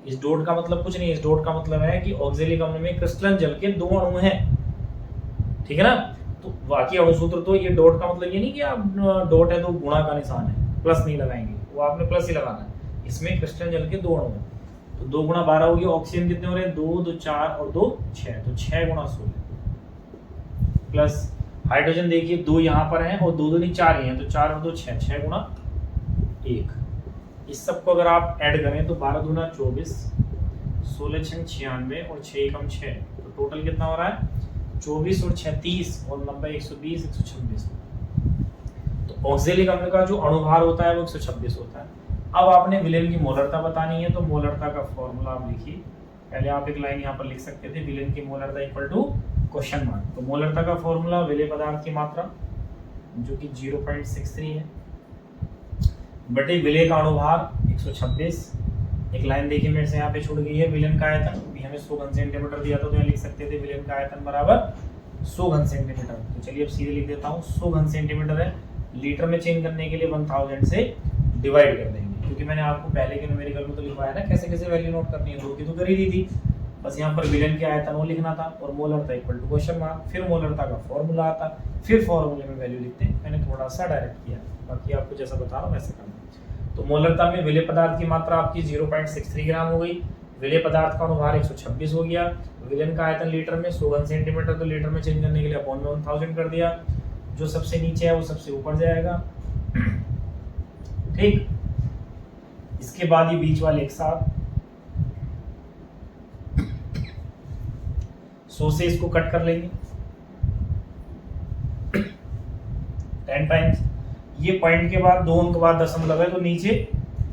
इस डॉट का मतलब कुछ नहीं, इस डॉट का मतलब है कि ऑक्सिलिक अम्ल में क्रिस्टलन जल के 2 अणु हैं, ठीक है ना। तो बाकी अणु सूत्र तो ये डॉट का मतलब ये नहीं कि आप डॉट है तो गुणा का निशान है, प्लस नहीं लगाएंगे, वो आपने प्लस ही लगाना है। इसमें क्रिस्टलन जल के 2 अणु हैं, तो 2 गुणा 12 हो गया। ऑक्सीजन कितने हो रहे हैं 2 2 4 और 2 6, तो 6 गुणा 16 प्लस हाइड्रोजन देखिए 2 यहाँ पर हैं और 2 2 नहीं 4 ही हैं, तो 4 और 2 6, 6 गुणा 1। इस सबको अगर आप ऐड करें तो 12 दूना 24, 16 छंग 96 और 6 एकम 6, तो टोटल कितना हो रहा है 24 और 36 और 90 120 126। तो ऑक्सिलिक अम्ल का जो अणुभार होता है वो 126 होता है। अब आपने विलेन की मोलरता बतानी है, तो मोलरता का फॉर्मूला आप लिखिए। पहले आप एक लाइन यहाँ पर लिख सकते थे, विलेन की मोलरता इक्वल टू क्वेश्चन मार्क। तो मोलरता का फॉर्मूला विलेय पदार्थ की मात्रा जो कि 0.63 है बटे विलेय का अणुभार 126। एक लाइन देखिए मेरे से यहाँ पे छूट गई है, विलेन का आयतन भी हमें 100 घन सेंटीमीटर दिया था, तो यहाँ लिख सकते थे विलेन का आयतन बराबर 100 घन सेंटीमीटर। तो चलिए अब सीधे लिख देता हूँ, 100 घन सेंटीमीटर है, लीटर में चेंज करने के लिए 1000 से डिवाइड कर देंगे, क्योंकि मैंने आपको पहले के न्यूमेरिकल में तो लिखवाया ना कैसे कैसे वैल्यू नोट करनी है, 2 की तो कर ही दी थी। बस यहाँ पर विलेन के आयतन वो लिखना था और मोलरता इक्वल टू क्वेश्चन मार्क, फिर मोलरता का फॉर्मूला आता, फिर फॉर्मूले में वैल्यू लिखते हैं। मैंने थोड़ा सा डायरेक्ट किया, बाकी आपको जैसा बता रहा हूँ वैसे करना। तो मोलरता में विलेय पदार्थ की मात्रा आपकी 0.63 ग्राम हो गई, विलेय पदार्थ का अणुभार 126 हो गया, विलेन का आयतन लीटर में 100 घन सेंटीमीटर, तो लीटर में चेंज करने के लिए अपॉन में 1000 कर दिया। जो सबसे नीचे है वो सबसे ऊपर जाएगा, ठीक। इसके बाद ये बीच वाले एक साथ 100 से इसको कट कर लेंगे 10 टाइम्स। ये पॉइंट के बाद 2 अंक बाद दशमलव है, तो नीचे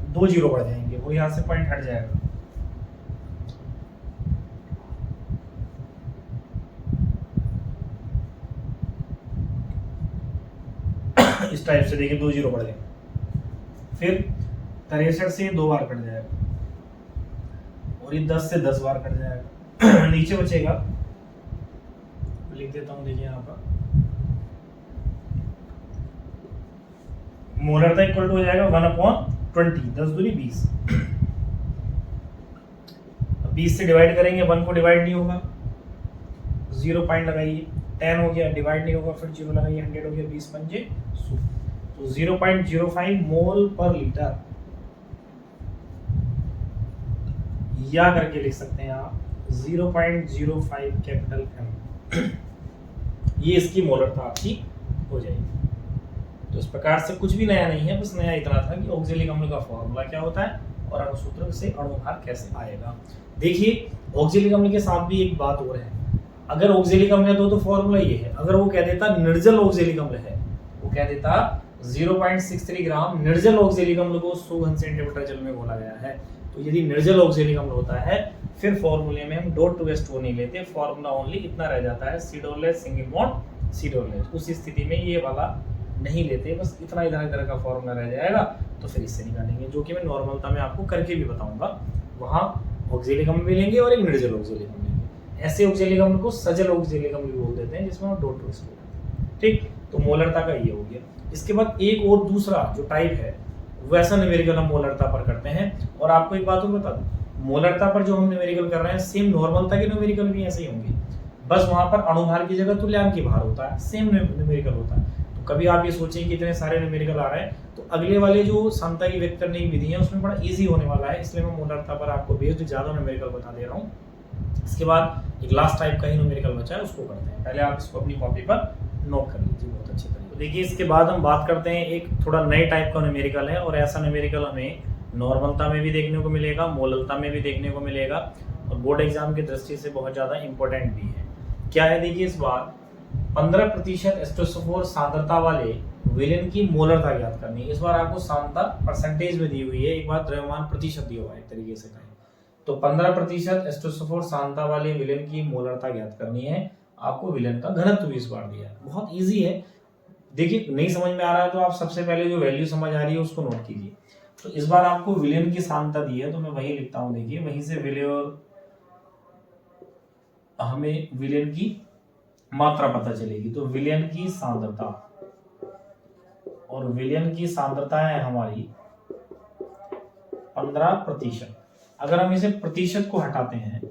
2 जीरो बढ़ जाएंगे, वो यहां से पॉइंट हट जाएगा। इस टाइप से देखिए 2 जीरो बढ़ गए, फिर 63 से 2 बार कट जाएगा और ये 10 से 10 बार कट जाएगा। नीचे बचेगा, लिख देता हूं देखिए यहाँ पर, मोलरता इक्वल टू हो जाएगा 1/20, 10 दूनी 20। 20 से डिवाइड करेंगे, 1 को डिवाइड नहीं होगा, 0 पॉइंट लगाइए, 10 हो गया, डिवाइड नहीं होगा, फिर 0 लगाइए, 100 हो गया, 20 पंजे 100, तो 0.05 मोल पर लीटर, या करके लिख सकते हैं आप 0.05 कैपिटल एम। ये इसकी मोलरता आपकी हो जाएगी। तो इस प्रकार से कुछ भी नया नहीं है, बस नया इतना था कि ऑक्सिलिक अम्ल का फॉर्मूला क्या होता है और अणुसूत्र से अणुभार कैसे आएगा। देखिए ऑक्सिलिक अम्ल के साथ भी एक बात और है, अगर ऑक्सिलिक अम्ल है तो फॉर्मूला ये है, अगर वो कह देता निर्जल ऑक्सिलिक अम्ल है, वो कह देता 0.63 ग्राम निर्जल ऑक्सिलिक अम्ल को 100 घन सेंटीमीटर जल में घोला गया है, तो यदि निर्जल ऑक्सिलिक अम्ल होता है फिर फॉर्मूले में हम डॉट टू S2 नहीं लेते, फॉर्मूला ओनली इतना रह जाता है C सिंगल बॉन्ड C। उस स्थिति में ये वाला नहीं लेते, बस इतना इधर इधर का फॉर्मूला रह जाएगा, तो फिर इससे निकालेंगे, जो कि मैं नॉर्मलता में आपको करके भी बताऊंगा। वहाँ ऑक्सिलिक अम्ल भी लेंगे और एक निर्जल ऑक्सिलिक अम्ल लेंगे। ऐसे ऑक्सिलिक अम्ल को सजल ऑक्सिलिक अम्ल भी बोल देते हैं, जिसमें हम डॉट टू S2 लेते हैं, ठीक। तो मोलरता का ये हो गया। इसके बाद एक और दूसरा जो टाइप है वैसा न्यूमेरिकल हम मोलरता पर करते हैं। और आपको एक बात और बता दूं, मोलरता पर जो हम न्यूमेरिकल कर रहे हैं सेम नॉर्मलता के न्यूमेरिकल भी ऐसे ही होंगे, बस वहां पर अणुभार की जगह तुल्यांकी भार होता है, सेम न्यूमेरिकल होता है। तो कभी आप ये सोचें कि इतने सारे न्यूमेरिकल आ रहे हैं, तो अगले वाले जो समता की व्यक्त करने की विधि है उसमें बड़ा इजी होने वाला है, इसलिए मैं मोलरता पर आपको बेस्ड ज्यादा न्यूमेरिकल बता दे रहा हूँ। इसके बाद एक लास्ट टाइप का ही न्यूमेरिकल बचा है, उसको करते हैं। पहले आप इसको अपनी कॉपी पर नोट कर लीजिए बहुत अच्छे तरीके। देखिए इसके बाद हम बात करते हैं एक थोड़ा नए टाइप का न्यूमेरिकल है, और ऐसा न्यूमेरिकल हमें नॉर्मलता में भी देखने को मिलेगा, मोललता में भी देखने को मिलेगा, और बोर्ड एग्जाम की दृष्टि से बहुत ज्यादा इंपॉर्टेंट भी है। क्या है देखिए, इस बार 15% एस्टोसफोर सांद्रता वाले विलेन की मोलरता ज्ञात करनी है। इस बार आपको सांद्रता परसेंटेज में दी हुई है, एक बार द्रव्यमान प्रतिशत दिया हुआ है एक तरीके से कहें तो 15% एस्टोसफोर सांद्रता वाले विलेन की मोलरता ज्ञात करनी है। आपको विलेन का घनत्व भी इस बार दिया है, बहुत इजी है। देखिए नहीं समझ में आ रहा है तो आप सबसे पहले जो वैल्यू समझ आ रही है उसको नोट कीजिए। तो इस बार आपको विलेन की सांद्रता दी है, तो मैं वही लिखता हूं। देखिए वहीं से विलेन, हमें विलेन की मात्रा पता चलेगी। तो विलयन की सांद्रता, और विलयन की सांद्रता है हमारी 15%। अगर हम इसे प्रतिशत को हटाते हैं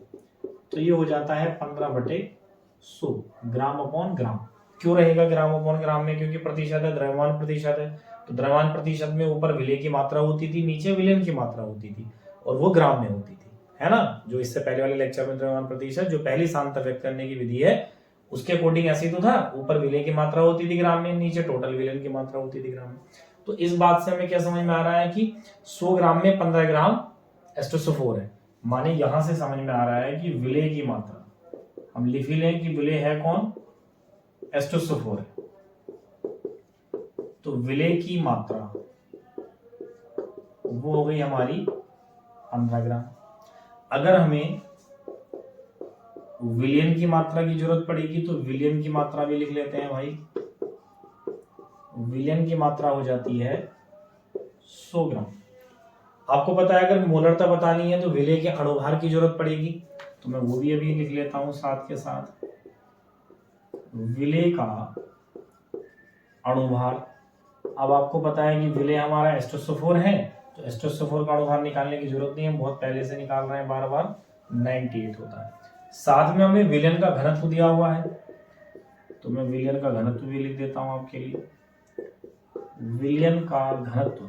तो ये हो जाता है 15/100 ग्राम अपॉन ग्राम। क्यों रहेगा ग्राम अपॉन ग्राम में? क्योंकि प्रतिशत है, द्रव्यमान प्रतिशत है। तो द्रव्यमान प्रतिशत में ऊपर विलय की मात्रा होती थी, नीचे विलयन की मात्रा होती थी, और वो ग्राम में होती थी, है ना। जो इससे पहले वाले लेक्चर में द्रव्यमान प्रतिशत जो पहली सांद्रता व्यक्त करने की विधि है उसके अकॉर्डिंग ऐसे तो था, ऊपर विलय की मात्रा होती थी ग्राम में, नीचे टोटल विलयन की मात्रा होती थी ग्राम में। तो इस बात से हमें क्या समझ में आ रहा है कि 100 ग्राम में 15 ग्राम H2SO4 है। माने यहां से समझ में आ रहा है कि विलय की मात्रा हम लिख ही लें कि विलय है कौन? H2SO4 है। तो विलय की मात्रा वो हो गई हमारी 15 ग्राम। अगर हमें विलयन की मात्रा की जरूरत पड़ेगी तो विलयन की मात्रा भी लिख लेते हैं भाई। विलयन की मात्रा हो जाती है 100 ग्राम। आपको पता है अगर मोलरता बतानी है तो विलय के अणुभार की जरूरत पड़ेगी, तो मैं वो भी अभी लिख लेता हूं साथ के साथ। विलय का अणुभार, अब आपको पता है कि विलय हमारा H2SO4 है, तो H2SO4 का अणुभार निकालने की जरूरत नहीं है, बहुत पहले से निकाल रहे हैं, बार बार 98 होता है। साथ में हमें विलयन का घनत्व दिया हुआ है, तो मैं विलयन का घनत्व भी लिख देता हूं आपके लिए। विलयन का घनत्व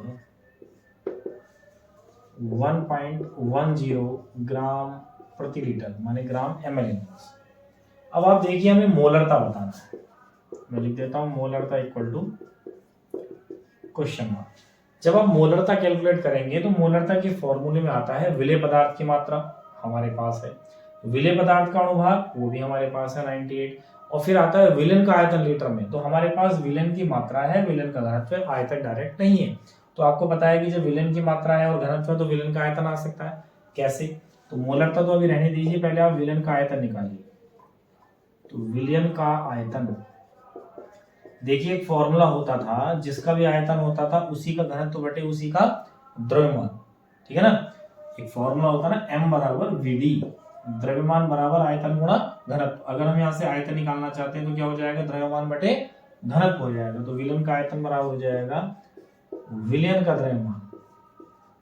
1.10 ग्राम प्रति लीटर, माने ग्राम ml। अब आप देखिए हमें मोलरता बताना है, मैं लिख देता हूं मोलरता इक्वल टू क्वेश्चन मार्क। जब आप मोलरता कैलकुलेट करेंगे तो मोलरता के फॉर्मूले में आता है विलय पदार्थ की मात्रा, हमारे पास है। विलय पदार्थ का अणुभार वो भी हमारे पास है 98, और फिर आता है विलयन का आयतन लीटर में। तो हमारे पास विलयन की मात्रा है, विलयन का घनत्व है, आयतन डायरेक्ट नहीं है। तो आपको पता है कि जब विलयन की मात्रा है और घनत्व है तो विलयन का आयतन आ सकता है। कैसे? तो मोलरता तो अभी रहने दीजिए, पहले आप विलयन का आयतन निकालिए। तो विलयन का आयतन, देखिए एक फॉर्मूला होता था, जिसका भी आयतन होता था उसी का घनत्व बटे उसी का द्रव्यमान, ठीक है ना। एक फॉर्मूला होता ना m बराबर vd, द्रव्यमान बराबर आयतन गुणा घनत्व। अगर हम यहाँ से आयतन निकालना चाहते हैं तो क्या हो जाएगा? द्रव्यमान बटे घनत्व हो जाएगा। तो विलयन का आयतन बराबर हो जाएगा विलयन का द्रव्यमान,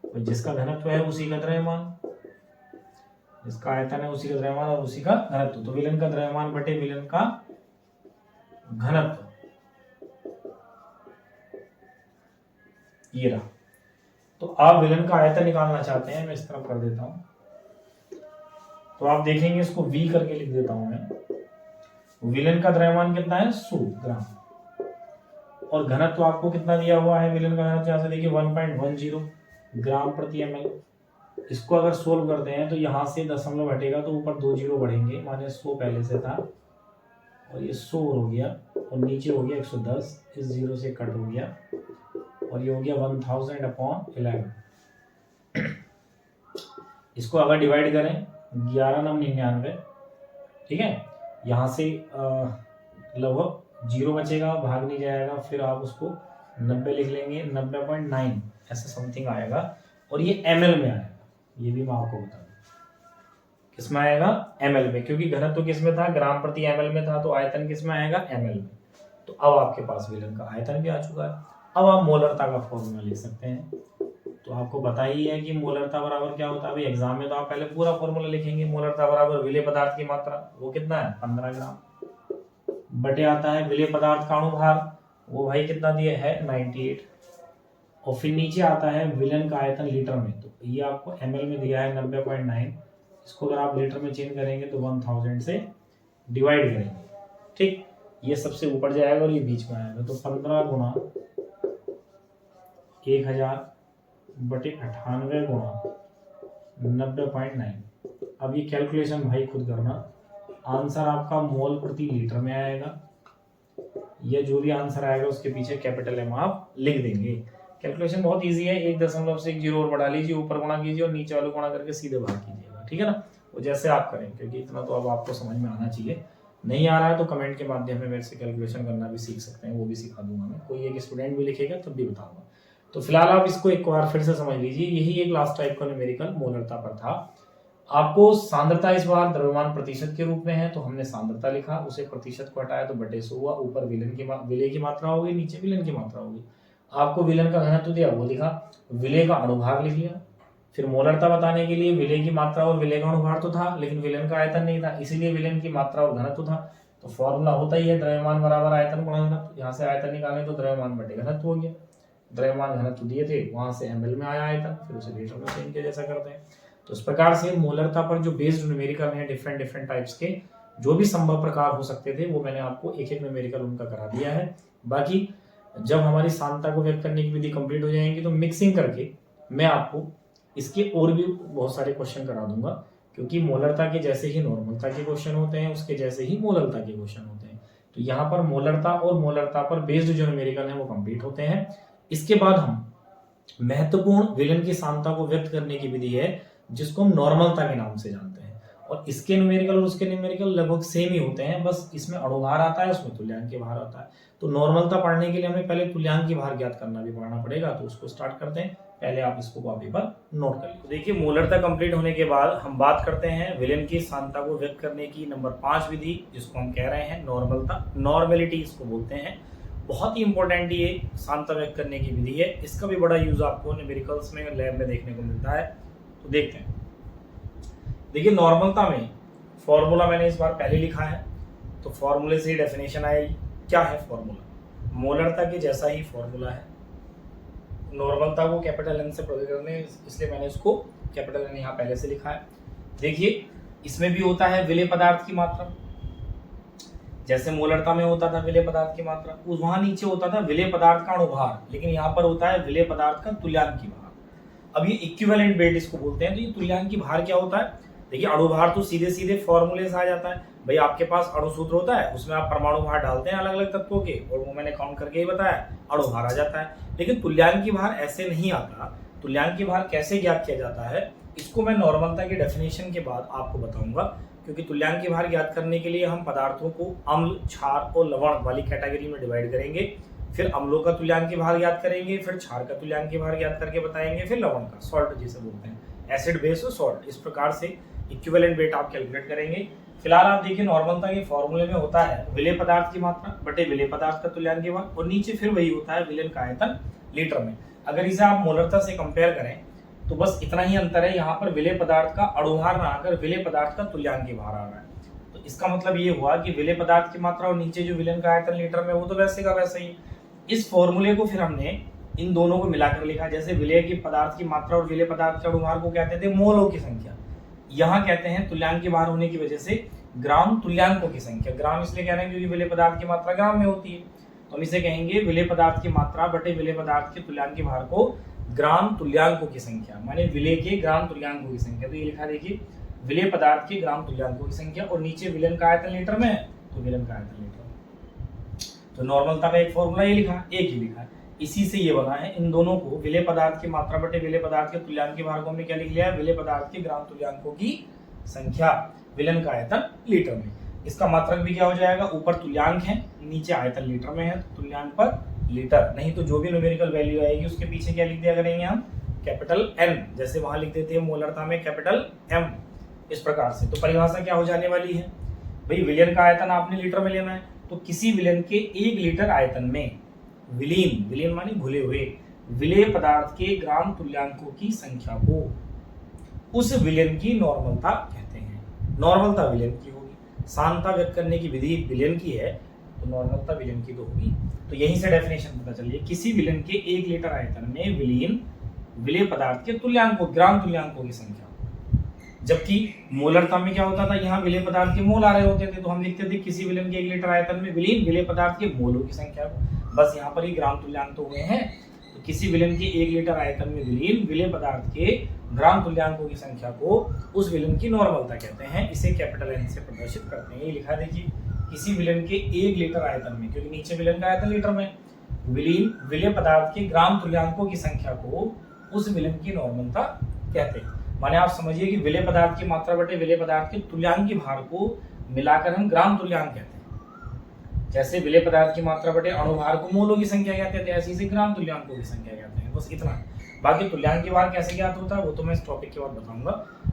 तो जिसका घनत्व है उसी का द्रव्यमान, जिसका आयतन है उसी का द्रव्यमान और उसी का घनत्व। तो विलयन का द्रव्यमान बटे विलयन का घनत्व, ये रहा। तो आप विलयन का आयतन निकालना चाहते हैं, मैं इस तरफ कर देता हूं। तो आप देखेंगे इसको V करके लिख देता हूं मैं। विलयन का द्रव्यमान कितना है? 100 ग्राम, और घनत्व आपको कितना दिया हुआ है? विलयन का घनत्व यहाँ से देखिए 1.10 ग्राम प्रति ml। इसको अगर सोल्व करते हैं तो यहाँ से दशमलव हटेगा तो ऊपर 2 जीरो बढ़ेंगे, माने 100 पहले से था और ये 100 हो गया, और नीचे हो गया 110, इस जीरो से कट हो गया, और ये हो गया 1000/11। इसको अगर डिवाइड करें 11×99, ठीक है, यहाँ से लगभग जीरो बचेगा, भाग नहीं जाएगा, फिर आप उसको 90 लिख लेंगे, 90.9 ऐसा समथिंग आएगा, और ये ml में आएगा। ये भी मैं आपको बता दूं किस में आएगा? ml में, क्योंकि घनत्व किस में था? ग्राम प्रति ml में था, तो आयतन किस में आएगा? ml में। तो अब आपके पास विलयन का आयतन भी आ चुका है। अब आप मोलरता का फॉर्मूला लिख सकते हैं। तो आपको पता ही है कि मोलरता बराबर क्या होता है। अभी एग्जाम में तो आप पहले पूरा फॉर्मूला लिखेंगे। मोलरता बराबर विलय पदार्थ की मात्रा, वो कितना है? 15 ग्राम, बटे आता है विलय पदार्थ का अणुभार, वो भाई कितना दिया है? 98, और फिर नीचे आता है विलयन का आयतन लीटर में। तो ये आपको ml में दिया है 90.9, इसको अगर आप लीटर में चेंज करेंगे तो 1000 से डिवाइड करेंगे, ठीक। ये सबसे ऊपर जाएगा और ये बीच में आएगा, तो 15 गुणा 1000/98 गुणा 90.9। अब ये कैलकुलेशन भाई खुद करना, आंसर आपका मोल प्रति लीटर में आएगा। ये जो भी आंसर आएगा उसके पीछे कैपिटल M आप लिख देंगे। कैलकुलेशन बहुत इजी है, 1 दशमलव से 1 जीरो और बढ़ा लीजिए, ऊपर गुणा कीजिए और नीचे वाले गुणा करके सीधे भाग कीजिएगा, ठीक है ना। वो जैसे आप करें, क्योंकि इतना तो अब आपको समझ में आना चाहिए। नहीं आ रहा है तो कमेंट के माध्यम में मेरे से कैलकुलेशन करना भी सीख सकते हैं, वो भी सिखा दूंगा मैं। कोई एक स्टूडेंट भी लिखेगा तब भी बताऊंगा। तो फिलहाल आप इसको एक बार फिर से समझ लीजिए। यही एक लास्ट टाइप का न्यूमेरिकल मोलरता पर था। आपको सांद्रता इस बार द्रव्यमान प्रतिशत के रूप में है, तो हमने सांद्रता लिखा, उसे प्रतिशत को हटाया तो बटे 100 हुआ, ऊपर विलय की मात्रा होगी, नीचे विलन की मात्रा होगी। आपको विलन का घनत्व दिया वो लिखा, विलय का अणुभार लिख लिया। फिर मोलरता बताने के लिए विलय की मात्रा और विलय का अणुभार तो था, लेकिन विलन का आयतन नहीं था, इसीलिए विलन की मात्रा और घनत्व था। तो फॉर्मूला होता ही है द्रव्यमान बराबर आयतन गुणा घनत्व। यहाँ से आयतन निकालें तो द्रव्यमान बटे घनत्व हो गया। द्रव्यमान घनत्व दिए थे, वहां से ml में आया आयतन, फिर उसे लीटर में चेंज किया जैसा करते हैं। तो इस प्रकार से मोलरता पर जो बेस्ड न्यूमेरिकल है डिफरेंट टाइप्स के, जो भी संभव प्रकार हो सकते थे, वो मैंने आपको एक एक न्यूमेरिकल उनका करा दिया है। बाकी जब हमारी सांद्रता को व्यक्त करने की विधि कंप्लीट हो जाएंगी तो मिक्सिंग करके मैं आपको इसके और भी बहुत सारे क्वेश्चन करा दूंगा, क्योंकि मोलरता के जैसे ही नॉर्मलता के क्वेश्चन होते हैं, उसके जैसे ही मोलरता के क्वेश्चन होते हैं। तो यहाँ पर मोलरता और मोलरता पर बेस्ड जो न्यूमेरिकल है वो कंप्लीट होते हैं। इसके बाद हम महत्वपूर्ण विलन की सांद्रता को व्यक्त करने की विधि है, जिसको हम नॉर्मलता के नाम से जानते हैं। और इसके न्यूमेरिकल और उसके न्यूमेरिकल लगभग सेम ही होते हैं, बस इसमें अणुभार आता है, उसमें तुल्यांक भार आता है। तो नॉर्मलता पढ़ने के लिए हमें पहले तुल्यांक भार ज्ञात करना भी पड़ना पड़ेगा, तो उसको स्टार्ट करते हैं। पहले आप इसको कॉपी पर नोट कर लीजिए। देखिए, मोलरता कंप्लीट होने के बाद हम बात करते हैं विलन की सांद्रता को व्यक्त करने की नंबर 5 विधि, जिसको हम कह रहे हैं नॉर्मलता, नॉर्मेलिटी इसको बोलते हैं। बहुत ही इंपॉर्टेंट ये सांद्रता व्यक्त करने की विधि है। इसका भी बड़ा यूज आपको न्यूमेरिकल्स में लैब में देखने को मिलता है। तो देखते हैं। देखिए, नॉर्मलता में फॉर्मूला मैंने इस बार पहले लिखा है, तो फॉर्मूले से ही डेफिनेशन आएगी। क्या है फॉर्मूला? मोलरता के जैसा ही फॉर्मूला है। नॉर्मलता को कैपिटल एन से प्रकट करने, इसलिए मैंने इसको कैपिटल एन यहाँ पहले से लिखा है। देखिए, इसमें भी होता है विलेय पदार्थ की मात्रा, जैसे मोलरता में होता था विलेय पदार्थ की मात्रा, उस वहां नीचे होता था विलेय पदार्थ का अणुभार, लेकिन यहाँ पर होता है विलेय पदार्थ का तुल्यांक भार। अब ये इक्विवेलेंट वेट इसको बोलते हैं। तो ये तुल्यांक भार क्या होता है? देखिए, अणुभार तो सीधे सीधे फॉर्मूले से आ जाता है। भाई, आपके पास अणुसूत्र होता है, उसमें आप परमाणु भार डालते हैं अलग अलग तत्वों के, और वो मैंने काउंट करके ही बताया, अणुभार आ जाता है। लेकिन तुल्यांक भार ऐसे नहीं आता। तुल्यांक भार कैसे ज्ञात किया जाता है, इसको मैं नॉर्मलता की डेफिनेशन के बाद आपको बताऊंगा, क्योंकि तुल्यांक भार ज्ञात करने के लिए हम पदार्थों को अम्ल, क्षार और लवण वाली कैटेगरी में डिवाइड करेंगे। फिर अम्लों का तुल्यांक भार ज्ञात करेंगे, फिर क्षार का तुल्यांक भार ज्ञात करके बताएंगे, फिर लवण का, सॉल्ट जिसे बोलते हैं, एसिड बेस और सॉल्ट। इस प्रकार से इक्विवेलेंट वेट आप कैलकुलेट करेंगे। फिलहाल आप देखिए, नॉर्मलता के फॉर्मूले में होता है विलेय पदार्थ की मात्रा बटे विलेय पदार्थ का तुल्यांक भार, और नीचे फिर वही होता है विलेन का आयतन लीटर में। अगर इसे आप मोलरता से कंपेयर करें तो बस इतना ही अंतर है, यहाँ पर विलेय पदार्थ का अणुभार ना आकर विलेय पदार्थ का तुल्यांक भार आ रहा है। तो इसका मतलब ये हुआ कि विलेय पदार्थ की मात्रा और नीचे जो विलेन का आयतन लीटर में, वो तो वैसे का वैसे ही। इस फॉर्मूले को फिर हमने इन दोनों को मिलाकर लिखा। जैसे विलेय की पदार्थ की मात्रा और विलेय पदार्थ के अणुभार को कहते थे मोलों की संख्या, यहाँ कहते हैं तुल्यांक भार होने की वजह से ग्राम तुल्यांकों की संख्या। ग्राम इसलिए कह रहे हैं क्योंकि विलेय पदार्थ की मात्रा ग्राम में होती है, तो हम इसे कहेंगे विलेय पदार्थ की मात्रा बटे विलेय पदार्थ के तुल्यांक भार को ग्राम तुल्यांकों की संख्या, माने विलेय के ग्राम तुल्यांकों की संख्या। तो ये लिखा देखिए, विलेय पदार्थ के ग्राम तुल्यांकों की संख्या, और नीचे विलेन का आयतन लीटर में है, तो विलेन का आयतन लीटर में। तो नॉर्मलता का एक फॉर्मूला ये लिखा, एक ही लिखा है, इसी से ये बना है। इन दोनों को विलेय पदार्थ की मात्रा बटे विलेय पदार्थ के तुल्यांक भार को हमने क्या लिख लिया? विलेय पदार्थ के ग्राम तुल्यांकों की संख्या, विलेन का आयतन लीटर में। इसका मात्रक भी क्या हो जाएगा? ऊपर तुल्यांक है, नीचे आयतन लीटर में है, तो तुल्यांक पर लीटर। नहीं तो जो भी न्यूमेरिकल वैल्यू आएगी उसके पीछे क्या लिख दिया करेंगे हम? कैपिटल एन, जैसे वहां लिख देते हैं मोलरता में कैपिटल एम, इस प्रकार से। तो परिभाषा क्या हो जाने वाली है भाई? विलेन का आयतन आपने लीटर में लेना है, तो किसी विलेन के 1 लीटर आयतन में विलीन, विलीन माने घुले हुए, विलेय पदार्थ के ग्राम तुल्यांकों की संख्या को उस विलेन की नॉर्मलता कहते हैं। नॉर्मलता विलेन की होगी, सांद्रता व्यक्त करने की विधि विलेन की है, तो नॉर्मलता विलेन की तो होगी। तो यहीं से डेफिनेशन पता चलिए, किसी विलेन के 1 लीटर आयतन में विलीन विलेय पदार्थ के तुल्यांकों, ग्राम तुल्यांकों की संख्या। जबकि मोलरता में क्या होता था? यहाँ विलेय पदार्थ के मोल आ रहे होते थे, तो हम लिखते थे किसी विलेन के 1 लीटर आयतन में विलीन विलेय पदार्थ के मोलों की संख्या को। बस यहाँ पर ही ग्राम तुल्यांक तो हुए हैं, तो किसी विलेन के 1 लीटर आयतन में विलीन विलेय पदार्थ के ग्राम तुल्यांकों की संख्या को उस विलेन की नॉर्मलता कहते हैं। इसे कैपिटल एन से प्रदर्शित करते हैं। ये लिखा देखिए, किसी विलेन के 1 लीटर आयतन में, क्योंकि नीचे विलेन का आयतन लीटर में, विलीन विलेय पदार्थ के ग्राम तुल्यांकों की संख्या को उस विलेन की नॉर्मलता कहते हैं। माने आप समझिए कि विलेय पदार्थ की मात्रा बटे विलेय पदार्थ के तुल्यांक भार को मिलाकर हम ग्राम तुल्यांक कहते हैं। जैसे विलेय पदार्थ की मात्रा बटे अणुभार को मोलों की संख्या कहते थे, ऐसे ही ग्राम तुल्यांकों की संख्या कहते हैं। बस इतना। बाकी तुल्यांकी भार कैसे ज्ञात होता है वो तो मैं इस टॉपिक के बाद बताऊंगा।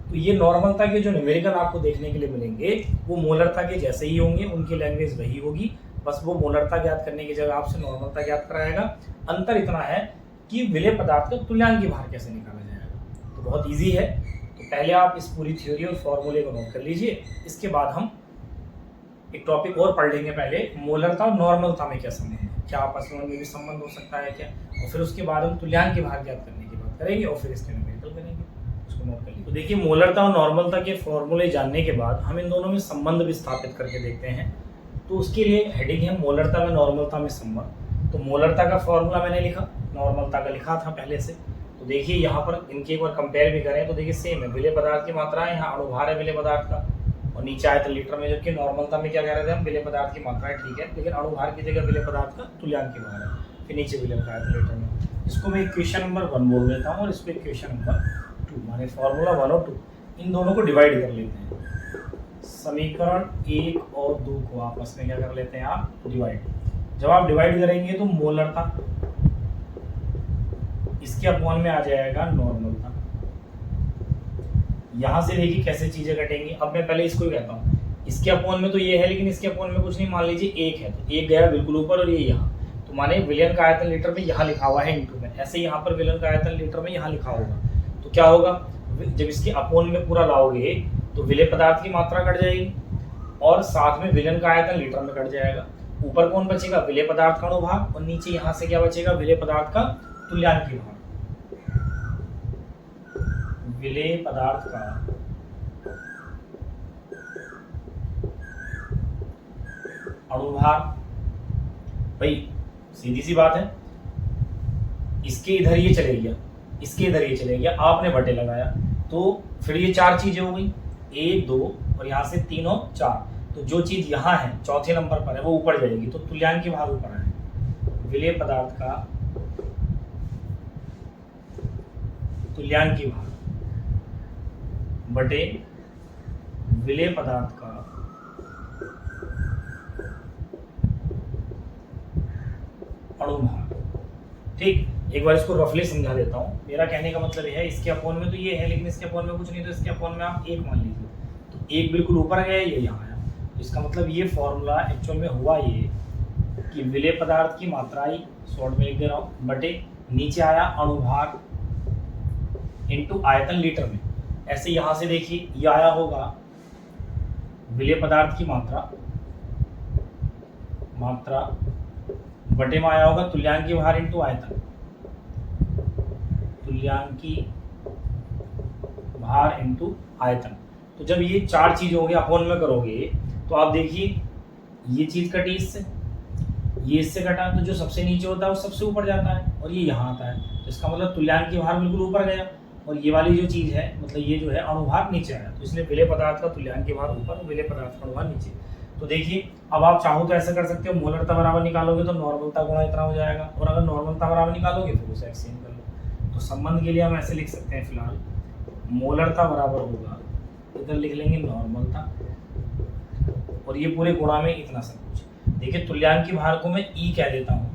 तो ये नॉर्मलता के जो न्यूमेरिकल आपको देखने के लिए मिलेंगे वो मोलरता के जैसे ही होंगे, उनकी लैंग्वेज वही होगी, बस वो मोलरता ज्ञात करने की जगह आपसे नॉर्मलता ज्ञात कराएगा। अंतर इतना है कि विलेय पदार्थ का तुल्यांकी भार कैसे निकाला जाएगा। तो बहुत ईजी है। तो पहले आप इस पूरी थ्योरी और फॉर्मूले को नोट कर लीजिए, इसके बाद हम एक टॉपिक और पढ़ लेंगे। पहले मोलरता और नॉर्मलता में क्या संबंध है, क्या आपस में भी संबंध हो सकता है क्या, और फिर उसके बाद हम तुल्यांकी भार ज्ञात करने की बात करेंगे और फिर इसके न्यूमेरिकल करेंगे। उसको नोट कर लीजिए। तो देखिए मोलरता और नॉर्मलता के फॉर्मूले जानने के बाद हम इन दोनों में संबंध भी स्थापित करके देखते हैं। तो उसके लिए हेडिंग है मोलरता में नॉर्मलता में संबंध। तो मोलरता का फॉर्मूला मैंने लिखा, नॉर्मलता का लिखा था पहले से। तो देखिए यहाँ पर इनके एक बार कंपेयर भी करें तो देखिए सेम है, विलेय पदार्थ की मात्रा है, यहाँ अणुभार है विलेय पदार्थ का और नीचे आयतन लीटर में, जबकि नॉर्मलता में क्या कह रहे थे हम, विलेय पदार्थ की मात्रा है ठीक है, लेकिन अणुभार की जगह विलेय पदार्थ का तुल्यांकी भार है, फिर नीचे विलेय आयतन लीटर में। इसको मैं इक्वेशन नंबर 1 बोल देता हूँ और इसको इक्वेशन नंबर 2, माने फॉर्मूला 1 और 2 इन दोनों को डिवाइड कर लेते हैं। समीकरण 1 और 2 को आपस में क्या कर लेते हैं आप, डिवाइड। जब आप डिवाइड करेंगे तो मोलरता इसके अपॉन में आ जाएगा नॉर्मलता। यहां से देखिए कैसे चीजें कटेंगी। अब मैं पहले इसको ही कहता हूँ, इसके अपॉन में तो ये है लेकिन इसके अपॉन में कुछ नहीं, मान लीजिए 1 है तो 1 गया बिल्कुल ऊपर और ये यहाँ, तो माने विलयन का आयतन लीटर में यहाँ लिखा हुआ है इंटू में, ऐसे यहाँ पर विलयन का आयतन लीटर में यहाँ लिखा होगा। तो क्या होगा, जब इसके अपॉन में पूरा लाओगे तो विलेय पदार्थ की मात्रा कट जाएगी और साथ में विलयन का आयतन लीटर में कट जाएगा। ऊपर कौन बचेगा, विलेय पदार्थ का अणुभार, और नीचे यहाँ से क्या बचेगा, विलेय पदार्थ का तुल्यांकी भार। विलेय पदार्थ का अणुभार, भाई सीधी सी बात है, इसके इधर ये चले गया, इसके इधर ये चले गया, आपने बटे लगाया तो फिर ये 4 चीजें हो गई, 1 2 और यहाँ से 3 और 4। तो जो चीज यहाँ है चौथे नंबर पर है वो ऊपर जाएगी, तो तुल्यांकी भार ऊपर है। विलेय पदार्थ का तुल्यांकी भार बटे विलेय पदार्थ का अणुभार। ठीक, एक बार इसको रफली समझा देता हूँ। मेरा कहने का मतलब यह है, इसके अपॉन में तो ये है लेकिन इसके अपॉन में कुछ नहीं, तो इसके अपॉन में आप 1 मान लीजिए, तो 1 बिल्कुल ऊपर गया, ये यहाँ आया। तो इसका मतलब ये फॉर्मूला एक्चुअल में हुआ ये कि विलेय पदार्थ की मात्रा ही शॉर्ट में लिख दे रहा हूँ बटे नीचे आया अणुभार इंटू आयतन लीटर में। ऐसे यहाँ से देखिए ये आया होगा विलेय पदार्थ की मात्रा बटे में आया होगा तुल्यांकी भार इंटू आयतन, तुल्यांकी भार इंटू आयतन। तो जब ये 4 चीजें होंगी अपॉन में करोगे तो आप देखिए ये चीज कटी इससे, ये इससे कटा, तो जो सबसे नीचे होता है वो सबसे ऊपर जाता है और ये यहाँ आता है। तो इसका मतलब तुल्यांकी भार बिल्कुल ऊपर गया और ये वाली जो चीज है मतलब ये जो है अणुभार नीचे आया, तो इसलिए विलेय पदार्थ का तुल्यांकी भार ऊपर और विलेय पदार्थ का अणुभार नीचे। तो देखिए अब आप चाहो तो ऐसा कर सकते हो, मोलरता बराबर निकालोगे तो नॉर्मलता गुणा इतना हो जाएगा, और अगर नॉर्मलता बराबर निकालोगे फिर उसे एक्सचेंज कर लो। तो संबंध के लिए हम ऐसे लिख सकते हैं, फिलहाल मोलरता बराबर होगा, इधर लिख लेंगे नॉर्मलता और ये पूरे गुणा में इतना सब कुछ। देखिए तुल्यांकी भार को मैं ई कह देता हूँ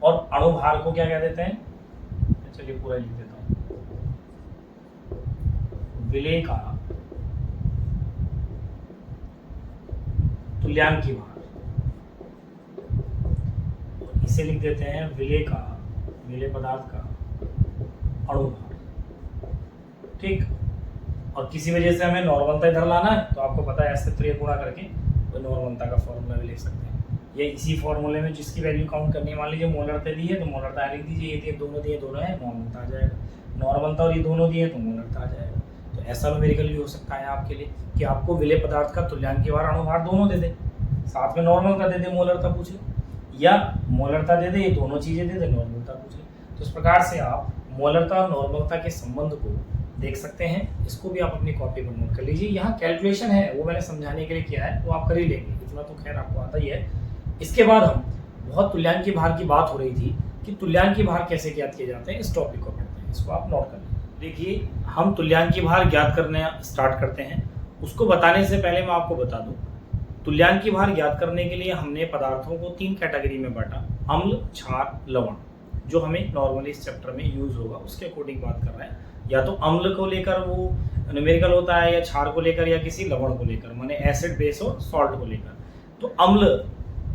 और अणुभार को क्या कह देते हैं, चलिए पूरा लिख देता हूँ, विलेय का तुल्यांकी भार, इसे लिख देते हैं विलेय पदार्थ का अणुभार। ठीक, और किसी वजह से हमें नॉर्मलता इधर लाना है तो आपको पता है ऐसे 3 गुणा करके वो नॉर्मलता का फॉर्मूला भी लिख सकते हैं। ये इसी फॉर्मूले में जिसकी वैल्यू काउंट करनी है, मान लीजिए मोलरता दी है तो मोलरता लिख दीजिए, ये दोनों दिए दोनों है, नॉर्मलता आ जाएगा, नॉर्मलता और ये दोनों दिए तो मोलरता आ जाएगा। तो ऐसा न्यूमेरिकल भी हो सकता है आपके लिए कि आपको विलेय पदार्थ का तुल्यांकी भार अणुभार दोनों दे दे, साथ में नॉर्मलता दे दे, मोलरता पूछ ले, या मोलरता दे दे, ये दोनों चीजें दे दे, नॉर्मलता पूछ ले। तो इस प्रकार से आप मोलरता और नॉर्मलता के संबंध को देख सकते हैं। इसको भी आप अपनी कॉपी पर नोट कर लीजिए। यहाँ कैलकुलेशन है वो मैंने समझाने के लिए किया है, वो आप कर ही लेंगे, इतना तो खैर आपको आता ही है। इसके बाद हम बहुत तुल्यांकी भार की बात हो रही थी कि तुल्यांकी भार कैसे ज्ञात किए जाते हैं, इस टॉपिक को पढ़ते हैं, इसको आप नोट कर लें। देखिए हम तुल्यांकी भार ज्ञात करने स्टार्ट करते हैं। उसको बताने से पहले मैं आपको बता दूं, तुल्यांकी भार ज्ञात करने के लिए हमने पदार्थों को 3 कैटेगरी में बांटा, अम्ल, क्षार, लवण। जो हमें नॉर्मली इस चैप्टर में यूज होगा उसके अकॉर्डिंग बात कर रहे हैं। या तो अम्ल को लेकर वो न्यूमेरिकल होता है, या क्षार को लेकर, या किसी लवण को लेकर, माने एसिड बेस और सॉल्ट को लेकर। तो अम्ल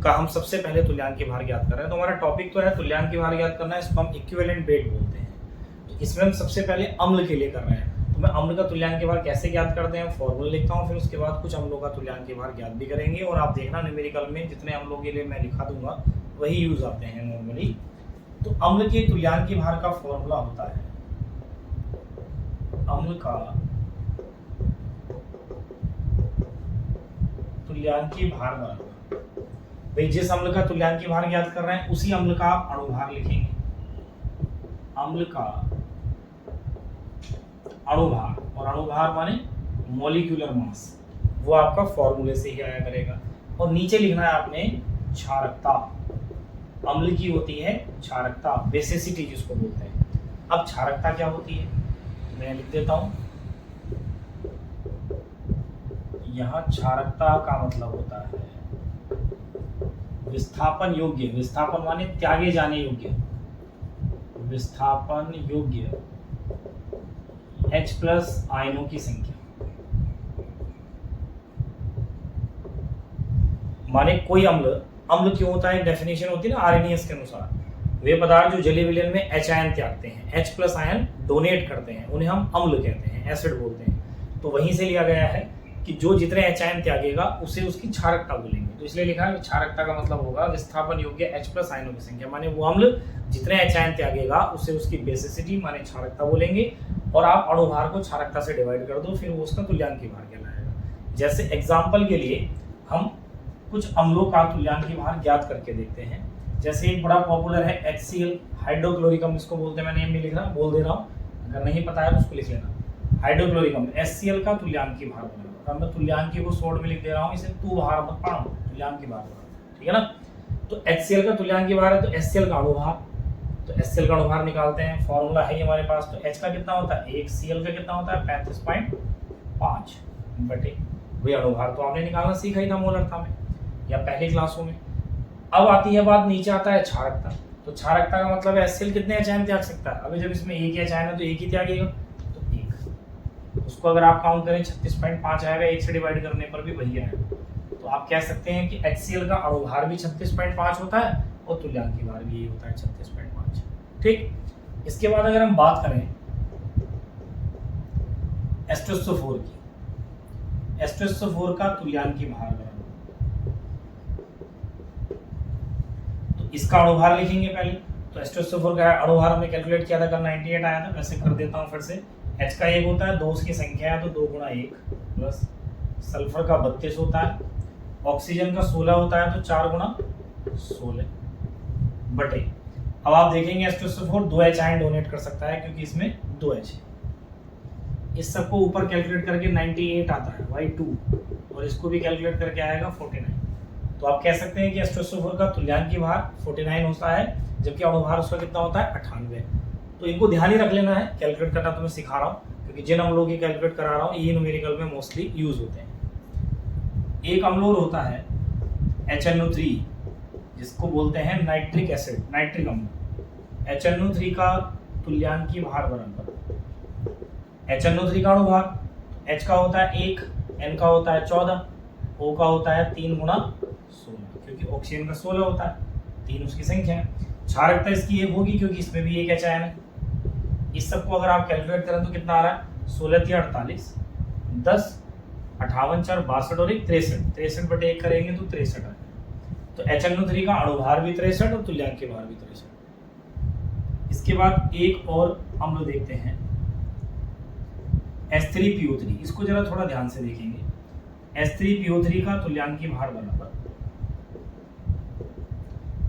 का हम सबसे पहले तुल्यांकी भार ज्ञात कर रहे हैं। तो हमारा टॉपिक तो है तुल्यांकी भार ज्ञात करना है, इसको हम इक्विवेलेंट वेट बोलते हैं। तो इसमें हम सबसे पहले अम्ल के लिए कर रहे हैं। तो मैं अम्ल का तुल्यांकी भार कैसे ज्ञात करते हैं फॉर्मूला लिखता हूँ, फिर उसके बाद कुछ अम्लों का तुल्यांकी भार ज्ञात भी करेंगे। और आप देखना न्यूमेरिकल में जितने अम्लों के लिए मैं लिखा दूंगा वही यूज आते हैं नॉर्मली। तो अम्ल के तुल्यांकी भार का फॉर्मूला होता है, अम्ल का तुल्यांकी भार बराबर, भाई जिस अम्ल का तुल्यांकी भार ज्ञात कर रहे हैं उसी अम्ल का आप अणुभार लिखेंगे। अम्ल का अणुभार, और अणुभार माने मॉलिक्यूलर मास, वो आपका फॉर्मूले से ही आया करेगा। और नीचे लिखना है आपने क्षारकता। अम्ल की होती है क्षारकता, बेसिसिटी जिसको बोलते हैं। अब क्षारकता क्या होती है मैं लिख देता हूं। यहां क्षारकता का मतलब होता है विस्थापन योग्य, विस्थापन माने त्यागे जाने योग्य, विस्थापन योग्य H+ आयनों की संख्या। माने कोई अम्ल, अम्ल क्यों होता है, डेफिनेशन होती है ना आरएनएस के अनुसार, वे पदार्थ जो जलीय विलयन में H आयन त्यागते हैं, H+ आयन डोनेट करते हैं, उन्हें हम अम्ल कहते हैं, एसिड बोलते हैं। तो वहीं से लिया गया है कि जो जितने H आयन त्यागेगा उसे उसकी क्षारकता बोलेंगे। तो इसलिए लिखा है कि क्षारकता का मतलब होगा विस्थापन योग्य H+ आयनों की संख्या, माने वो अम्ल जितने H आयन त्यागेगा उसे उसकी बेसिसिटी माने क्षारकता बोलेंगे। और आप अणुभार को क्षारकता से डिवाइड कर दो, फिर वो उसका तुल्यांकी भार कहलाएगा। जैसे एग्जाम्पल के लिए हम कुछ अम्लों का तुल्यांकी भार ज्ञात करके देखते हैं। जैसे एक बड़ा पॉपुलर है HCl, हाइड्रोक्लोरिकम इसको बोलते हैं, मैं नेम नहीं लिख रहा, बोल दे रहा हूँ, अगर नहीं पता है तो उसको लिख लेना। हाइड्रोक्लोरिकम HCl का तुल्यांकी भार बनेगा। अब मैं तुल्यांकी को शॉर्ट में लिख दे रहा हूँ, इसे तू भार मत पढ़ो, तुल्यांकी भार, ठीक है ना। तो HCl का तुल्यांकी भार है तो HCl का अणुभार, तो HCl का अणुभार निकालते हैं। फॉर्मूला है हमारे पास। तो H का कितना होता है 1, Cl का कितना होता है 35.5 बटे, वही अणुभार तो आपने निकालना सीखा ही था मोलरता में या पहली क्लासों में। अब आती है बात, नीचे आता है क्षारकता। तो क्षारकता का मतलब है HCl कितने H आयन त्याग सकता है। अभी जब इसमें एक ही H आयन है तो एक ही त्यागेगा, तो एक, उसको अगर आप काउंट करें 36.5 आएगा, एक से डिवाइड करने पर भी वही आएगा। तो आप कह सकते हैं कि HCl का अणुभार भी 36.5 होता है और तुल्यांकी भार भी यही होता है 36.5, ठीक। इसके बाद अगर हम बात करें H2SO4 की, H2SO4 का तुल्यांकी भार बराबर, तो इसका अणुभार लिखेंगे पहले। तो H2SO4 का अणुभार हमने कैलकुलेट किया था कल 98 आया था, वैसे कर देता हूं फिर से। H का 1 होता है, 2 उसकी संख्या है तो 2 × 1 प्लस सल्फर का 32 होता है, ऑक्सीजन का 16 होता है तो 4 × 16 बटे। अब आप देखेंगे H2SO4 2 H आयन डोनेट कर सकता है क्योंकि इसमें 2 H है। इस सबको ऊपर कैलकुलेट करके 98 आता है Y2, और इसको भी कैलकुलेट करके आएगा 49। तो आप कह सकते हैं कि H2SO4 का तुल्यांकी भार 49 होता है, जबकि अणुभार उसका कितना होता है 98। तो इनको ध्यान ही रख लेना है, कैलकुलेट करना तो मैं सिखा रहा हूँ क्योंकि जिन अम्लों की कैलकुलेट करा रहा हूँ ये न्यूमेरिकल में मोस्टली यूज होते हैं। एक अम्ल और होता है HNO3, जिसको बोलते हैं नाइट्रिक एसिड, नाइट्रिक अम्ल। HNO3 का तुल्यांकी भार बराबर, HNO3 का अणुभार, H का होता है 1, N का होता है 14, O का होता है 3 × 16, क्योंकि ऑक्सीजन का 16 होता है, 3 उसकी संख्या है। क्षारकता इसकी 1 होगी क्योंकि इसमें भी एक H आयन है। इस सबको अगर आप कैलकुलेट करें तो कितना आ रहा है 16 × 48, 10, 58 4 62 और 1 63, 63 बटे 1 करेंगे तो 63 आएगा। तो HNO3 का अणुभार भी 63 और तुल्यांकी भार भी 63। इसके बाद एक और अम्ल देखते हैं H3PO3, इसको जरा थोड़ा ध्यान से देखेंगे। H3PO3 का तुल्यांकी भार बराबर,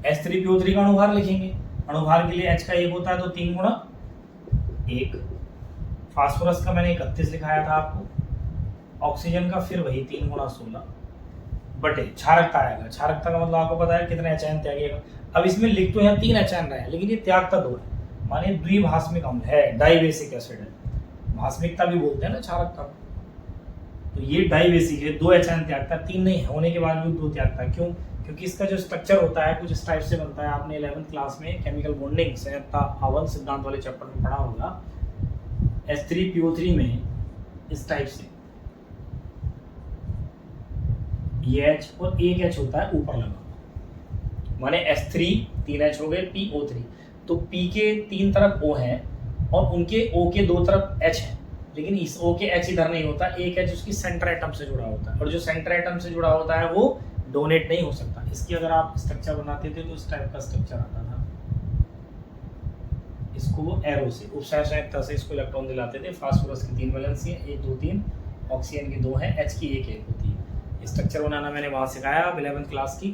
H3PO3 का अणुभार लिखेंगे। अणुभार के लिए H का 1 होता है तो 3 × 1, फास्फोरस का मैंने 31 लिखाया था आपको, ऑक्सीजन का फिर वही 3 × 16 बटे क्षारकता आएगा। क्षारकता का मतलब आपको पता है कितने H आयन त्यागेगा। अब इसमें लिख तो यहाँ 3 H आयन रहे हैं, लेकिन ये त्यागता 2 है, माने द्विभाषमिक अम्ल है, डाइबेसिक एसिड है। भास्मिकता भी बोलते हैं ना क्षारकता को, तो ये डाइबेसिक है, 2 H आयन त्यागता, 3 नहीं होने के बाद भी 2 त्यागता। क्यों? क्योंकि इसका जो स्ट्रक्चर होता है कुछ इस टाइप से बनता है। आपने 11th क्लास में केमिकल बॉन्डिंग हवन सिद्धांत वाले चैप्टर में पढ़ा होगा। H3PO3 में इस टाइप से ये H और एक H होता है ऊपर लगा, माने H3 3 H हो गए, PO3। तो P के 3 तरफ O है और उनके O के 2 तरफ H है, लेकिन इस O के H इधर नहीं होता, एक H उसकी सेंटर एटम से जुड़ा होता है, और जो सेंटर एटम से जुड़ा होता है वो डोनेट नहीं हो सकता। इसकी अगर आप स्ट्रक्चर बनाते थे तो इस टाइप का स्ट्रक्चर आता था, इसको एरो से उपसंयोजकता से इसको इलेक्ट्रॉन दिलाते थे। फास्फोरस की 3 वैलेंसी है, 1 2 3, ऑक्सीजन की 2 है, H की 1 होती है। स्ट्रक्चर बनाना मैंने वहाँ सिखाया, आप 11th क्लास की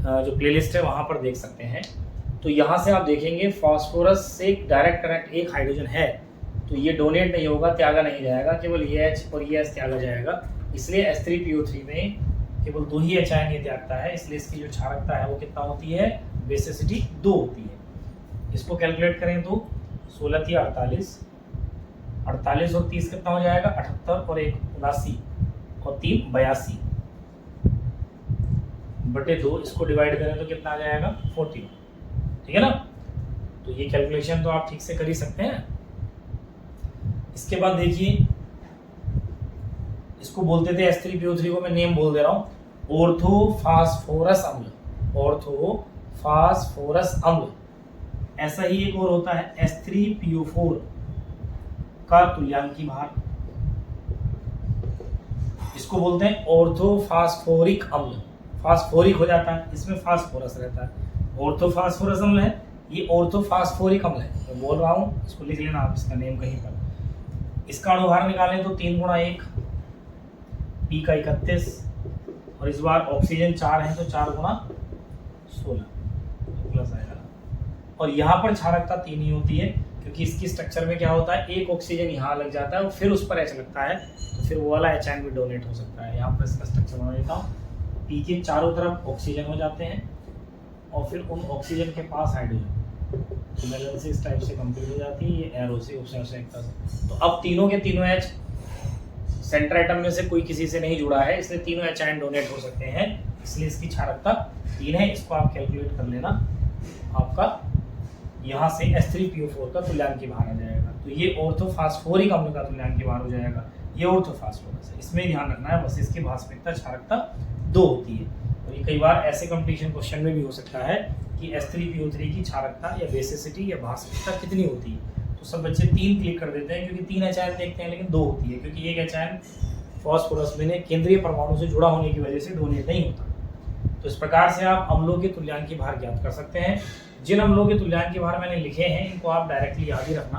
जो प्लेलिस्ट है वहाँ पर देख सकते हैं। तो यहाँ से आप देखेंगे फास्फोरस से डायरेक्ट कनेक्ट एक हाइड्रोजन है, तो ये डोनेट नहीं होगा, त्यागा नहीं जाएगा, केवल ये H और ये H त्यागा जाएगा। इसलिए H3PO3 में केवल 2 ही H आयन ये त्यागता है, इसलिए इसकी जो क्षारकता है वो कितना होती है, बेसिसिटी 2 होती है। इसको कैलकुलेट करें तो 16 3 48, 48 और 30 कितना हो जाएगा, 78 और 1 79 और 3 82 बटे 2। इसको डिवाइड करें तो कितना आ जाएगा, 40। ठीक है ना। तो ये कैलकुलेशन तो आप ठीक से कर ही सकते हैं। इसके बाद देखिए, इसको बोलते थे H3PO3 को मैं नेम बोल दे रहा हूँ, ऑर्थोफास्फोरस अम्ल। ऑर्थोफास्फोरस अम्ल। ऐसा ही एक और होता है H3PO4 का तुल्यांकी भार, इसको बोलते हैं ऑर्थोफास्फोरिक अम्ल। फास्फोरिक हो जाता है, इसमें फास्फोरस रहता है। ऑर्थोफास्फोरस अम्ल है, ये ऑर्थोफास्फोरिक अम्ल है। मैं बोल रहा हूँ, इसको लिख लेना आप, इसका नेम कहीं पर। इसका अणुभार निकालें तो 3 × 1, P का 31, और इस बार ऑक्सीजन 4 है तो 4 × 16 प्लस आएगा। और यहाँ पर क्षारकता 3 ही होती है, क्योंकि इसकी स्ट्रक्चर में क्या होता है, एक ऑक्सीजन यहाँ लग जाता है और फिर उस पर H लगता है, तो फिर वो वाला H आयन भी डोनेट हो सकता है। यहाँ पर इसका स्ट्रक्चर बना देता हूँ। P के चारों तरफ ऑक्सीजन हो जाते हैं और फिर उन ऑक्सीजन के पास हाइड्रोजन, तो वैलेंसी इस टाइप से कंप्लीट हो जाती है, ये एरो से उपसंयोजकता से। तो अब तीनों के तीनों H सेंटर एटम में से कोई किसी से नहीं जुड़ा है, इसलिए तीनों H आयन डोनेट हो सकते हैं, इसलिए इसकी क्षारकता 3 है। इसको आप कैलकुलेट कर लेना, आपका यहाँ से H3PO4 का तुल्यांकी भार आ जाएगा। तो ये ऑर्थोफास्फोरिक अम्ल का तुल्यांकी भार हो जाएगा, ये ऑर्थोफास्फोरस है, इसमें ध्यान रखना है बस। इसकी भास्मिकता क्षारकता 2 होती है, और ये कई बार ऐसे कंपटीशन क्वेश्चन में भी हो सकता है कि H3PO3 की क्षारकता या बेसिसिटी या भास्मिकता कितनी होती है। तो सब बच्चे 3 क्लिक कर देते हैं, क्योंकि 3 H आयन देखते हैं, लेकिन 2 होती है, क्योंकि एक H आयन फास्फोरस में केंद्रीय परमाणु से जुड़ा होने की वजह से डोनेट नहीं होता। तो इस प्रकार से आप अम्लों के तुल्यांकी भार ज्ञात कर सकते हैं। जिन अम्लों के तुल्यांकी भार मैंने लिखे हैं, इनको आप डायरेक्टली याद ही रखना,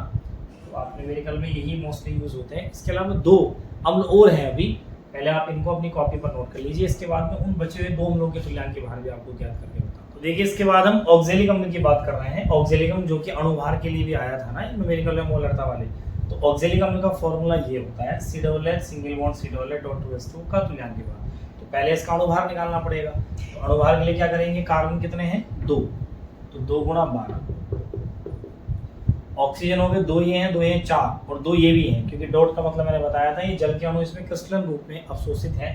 तो आप न्यूमेरिकल में यही मोस्टली यूज होते हैं। इसके अलावा 2 अम्ल और हैं अभी, पहले आप इनको अपनी कॉपी पर नोट कर लीजिए, इसके बाद में उन बचे हुए 2 अम्लों के तुल्यांकी भार भी आपको ज्ञात करके बताऊं। तो देखिए, इसके बाद हम ऑक्जेलिक अम्ल की बात कर रहे हैं। ऑक्जेलिक अम्ल जो कि अणुभार के लिए भी आया था ना न्यूमेरिकल में, मोलरता वाले। तो ऑक्जेलिक अम्ल का फॉर्मूला ये होता है COOH सिंगल बॉन्ड COOH.2H2 का तुल्यांकी भार। तो पहले इसका अणुभार निकालना पड़ेगा। तो अणुभार के लिए क्या करेंगे, कार्बन कितने हैं, 2, तो 2 × 12। ऑक्सीजन हो गए 2, ये हैं 2, ये 4, और 2 ये भी हैं, क्योंकि डॉट का मतलब मैंने बताया था, ये जल के अणु इसमें क्रिस्टलन रूप में अवशोषित है,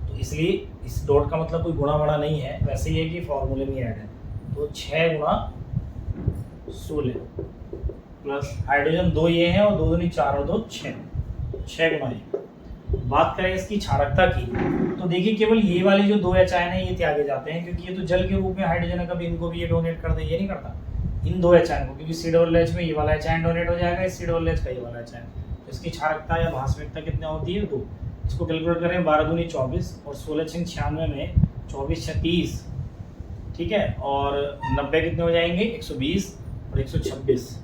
तो इसलिए इस डॉट का मतलब कोई गुणा वड़ा नहीं है, वैसे ही है कि फॉर्मूले में ऐड है। तो 6 × 16 प्लस हाइड्रोजन 2 ये हैं, और 2 दूनी 4 और 2 6, 6 × 1। बात करें इसकी क्षारकता की, तो देखिए केवल ये वाली जो 2 H आयन है ये त्यागे जाते हैं, क्योंकि ये तो जल के रूप में हाइड्रोजन है, कभी इनको भी ये डोनेट कर दे, ये नहीं करता इन 2 H आयन को, क्योंकि COOH में ये वाला H आयन डोनेट हो जाएगा, इस COOH का ये वाला H आयन। तो इसकी क्षारकता या भास्मिकता कितनी होती है, 2। इसको कैलकुलेट करें, 12 दूनी 24 और 16 × 96 में 24 × 30, ठीक है, और 90 कितने हो जाएंगे, 120 और 126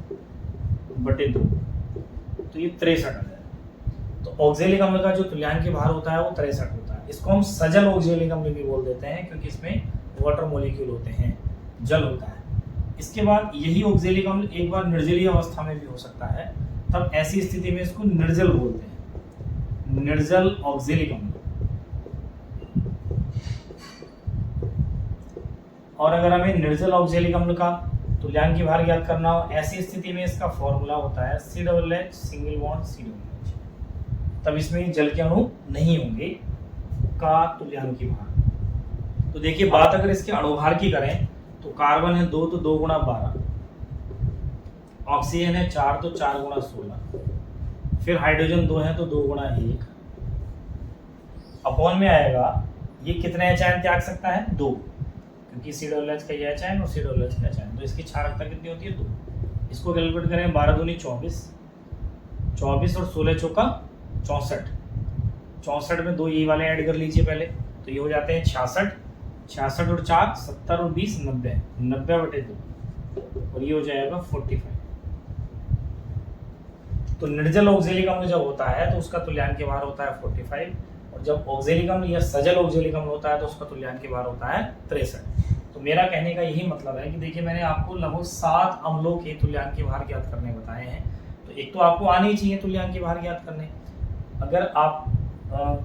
बटे 2, तो ये 63 आ जाएगा। तो ऑक्जेलिक अम्ल का जो तुल्यांकी भार होता है वो 63 होता है। इसको हम सजल ऑक्जेलिक अम्ल भी बोल देते हैं, क्योंकि इसमें वाटर मॉलिक्यूल होते हैं, जल होता है। इसके बाद यही ऑक्जेलिक अम्ल एक बार निर्जलीय अवस्था में भी हो सकता है, तब ऐसी स्थिति में इसको निर्जल बोलते हैं, निर्जल ऑक्जेलिक अम्ल। और अगर हमें निर्जल ऑक्जेलिक अम्ल का तुल्यांकी भार ज्ञात करना हो, ऐसी स्थिति में इसका फॉर्मूला होता है COOH सिंगल बॉन्ड COOH, तब इसमें जल के अणु नहीं होंगे का तुल्यांकी भार। तो देखिए बात अगर इसके अणुभार की करें तो कार्बन है 2 तो 2 गुणा 12, ऑक्सीजन है 4 तो 4 गुणा 16, फिर हाइड्रोजन 2 है तो 2 गुणा 1, अपॉन में आएगा ये कितने एच आयन त्याग सकता है 2, क्योंकि C⋅H का ये एच आयन और C⋅H का एच आयन, तो इसकी क्षारकता कितनी होती है 2। इसको कैलकुलेट करें 12 दूनी 24, 24 और 16 चौका 64, 64 में 2 ये वाले ऐड कर लीजिए पहले, तो ये हो जाते हैं 66, 66 और 4 70 और 20 90, 90/2 और ये हो जाएगा 45। तो निर्जल ऑक्जेलिक अम्ल जब होता है तो उसका तुल्यांक भार होता है 45, और जब ऑक्जेलिक अम्ल या सजल ऑक्जेलिक अम्ल होता है तो उसका तुल्यांक भार होता है 63। तो मेरा कहने का यही मतलब है कि देखिए मैंने आपको लगभग 7 अम्लों के तुल्यांक भार ज्ञात करने बताए हैं। तो एक तो आपको आनी ही चाहिए तुल्यांक भार ज्ञात करने, अगर आप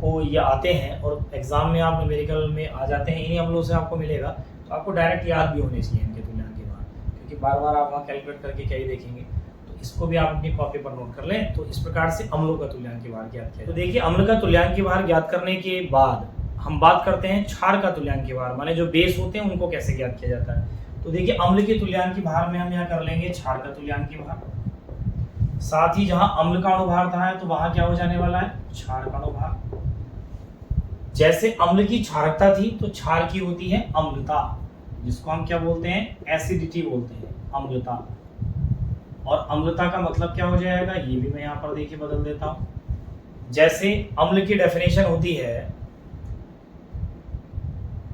को ये आते हैं और एग्जाम में आप न्यूमेरिकल में आ जाते हैं, इन्हीं अम्लों से आपको मिलेगा, तो आपको डायरेक्ट याद भी होने चाहिए इनके तुल्यांक भार, क्योंकि बार बार आप वहाँ कैलकुलेट करके क्या ही देखेंगे। तो इसको भी आप अपनी कॉपी पर नोट कर लें। तो इस प्रकार से अम्लों का तुल्यांक भार ज्ञात किया। तो देखिए अम्ल का तुल्यांक भार ज्ञात करने के बाद हम बात करते हैं क्षार का तुल्यांक भार, माने जो बेस होते हैं उनको कैसे ज्ञात किया जाता है। तो देखिए अम्ल के तुल्यांक भार में हम यहाँ कर लेंगे क्षार का तुल्यांक भार, साथ ही जहां अम्ल का अणुभार था है तो वहां क्या हो जाने वाला है क्षार का अणुभार। जैसे अम्ल की क्षारकता थी तो क्षार की होती है अम्लता, जिसको हम क्या बोलते हैं एसिडिटी बोलते हैं, अम्लता। और अम्लता का मतलब क्या हो जाएगा, ये भी मैं यहाँ पर देखिए बदल देता हूं। जैसे अम्ल की डेफिनेशन होती है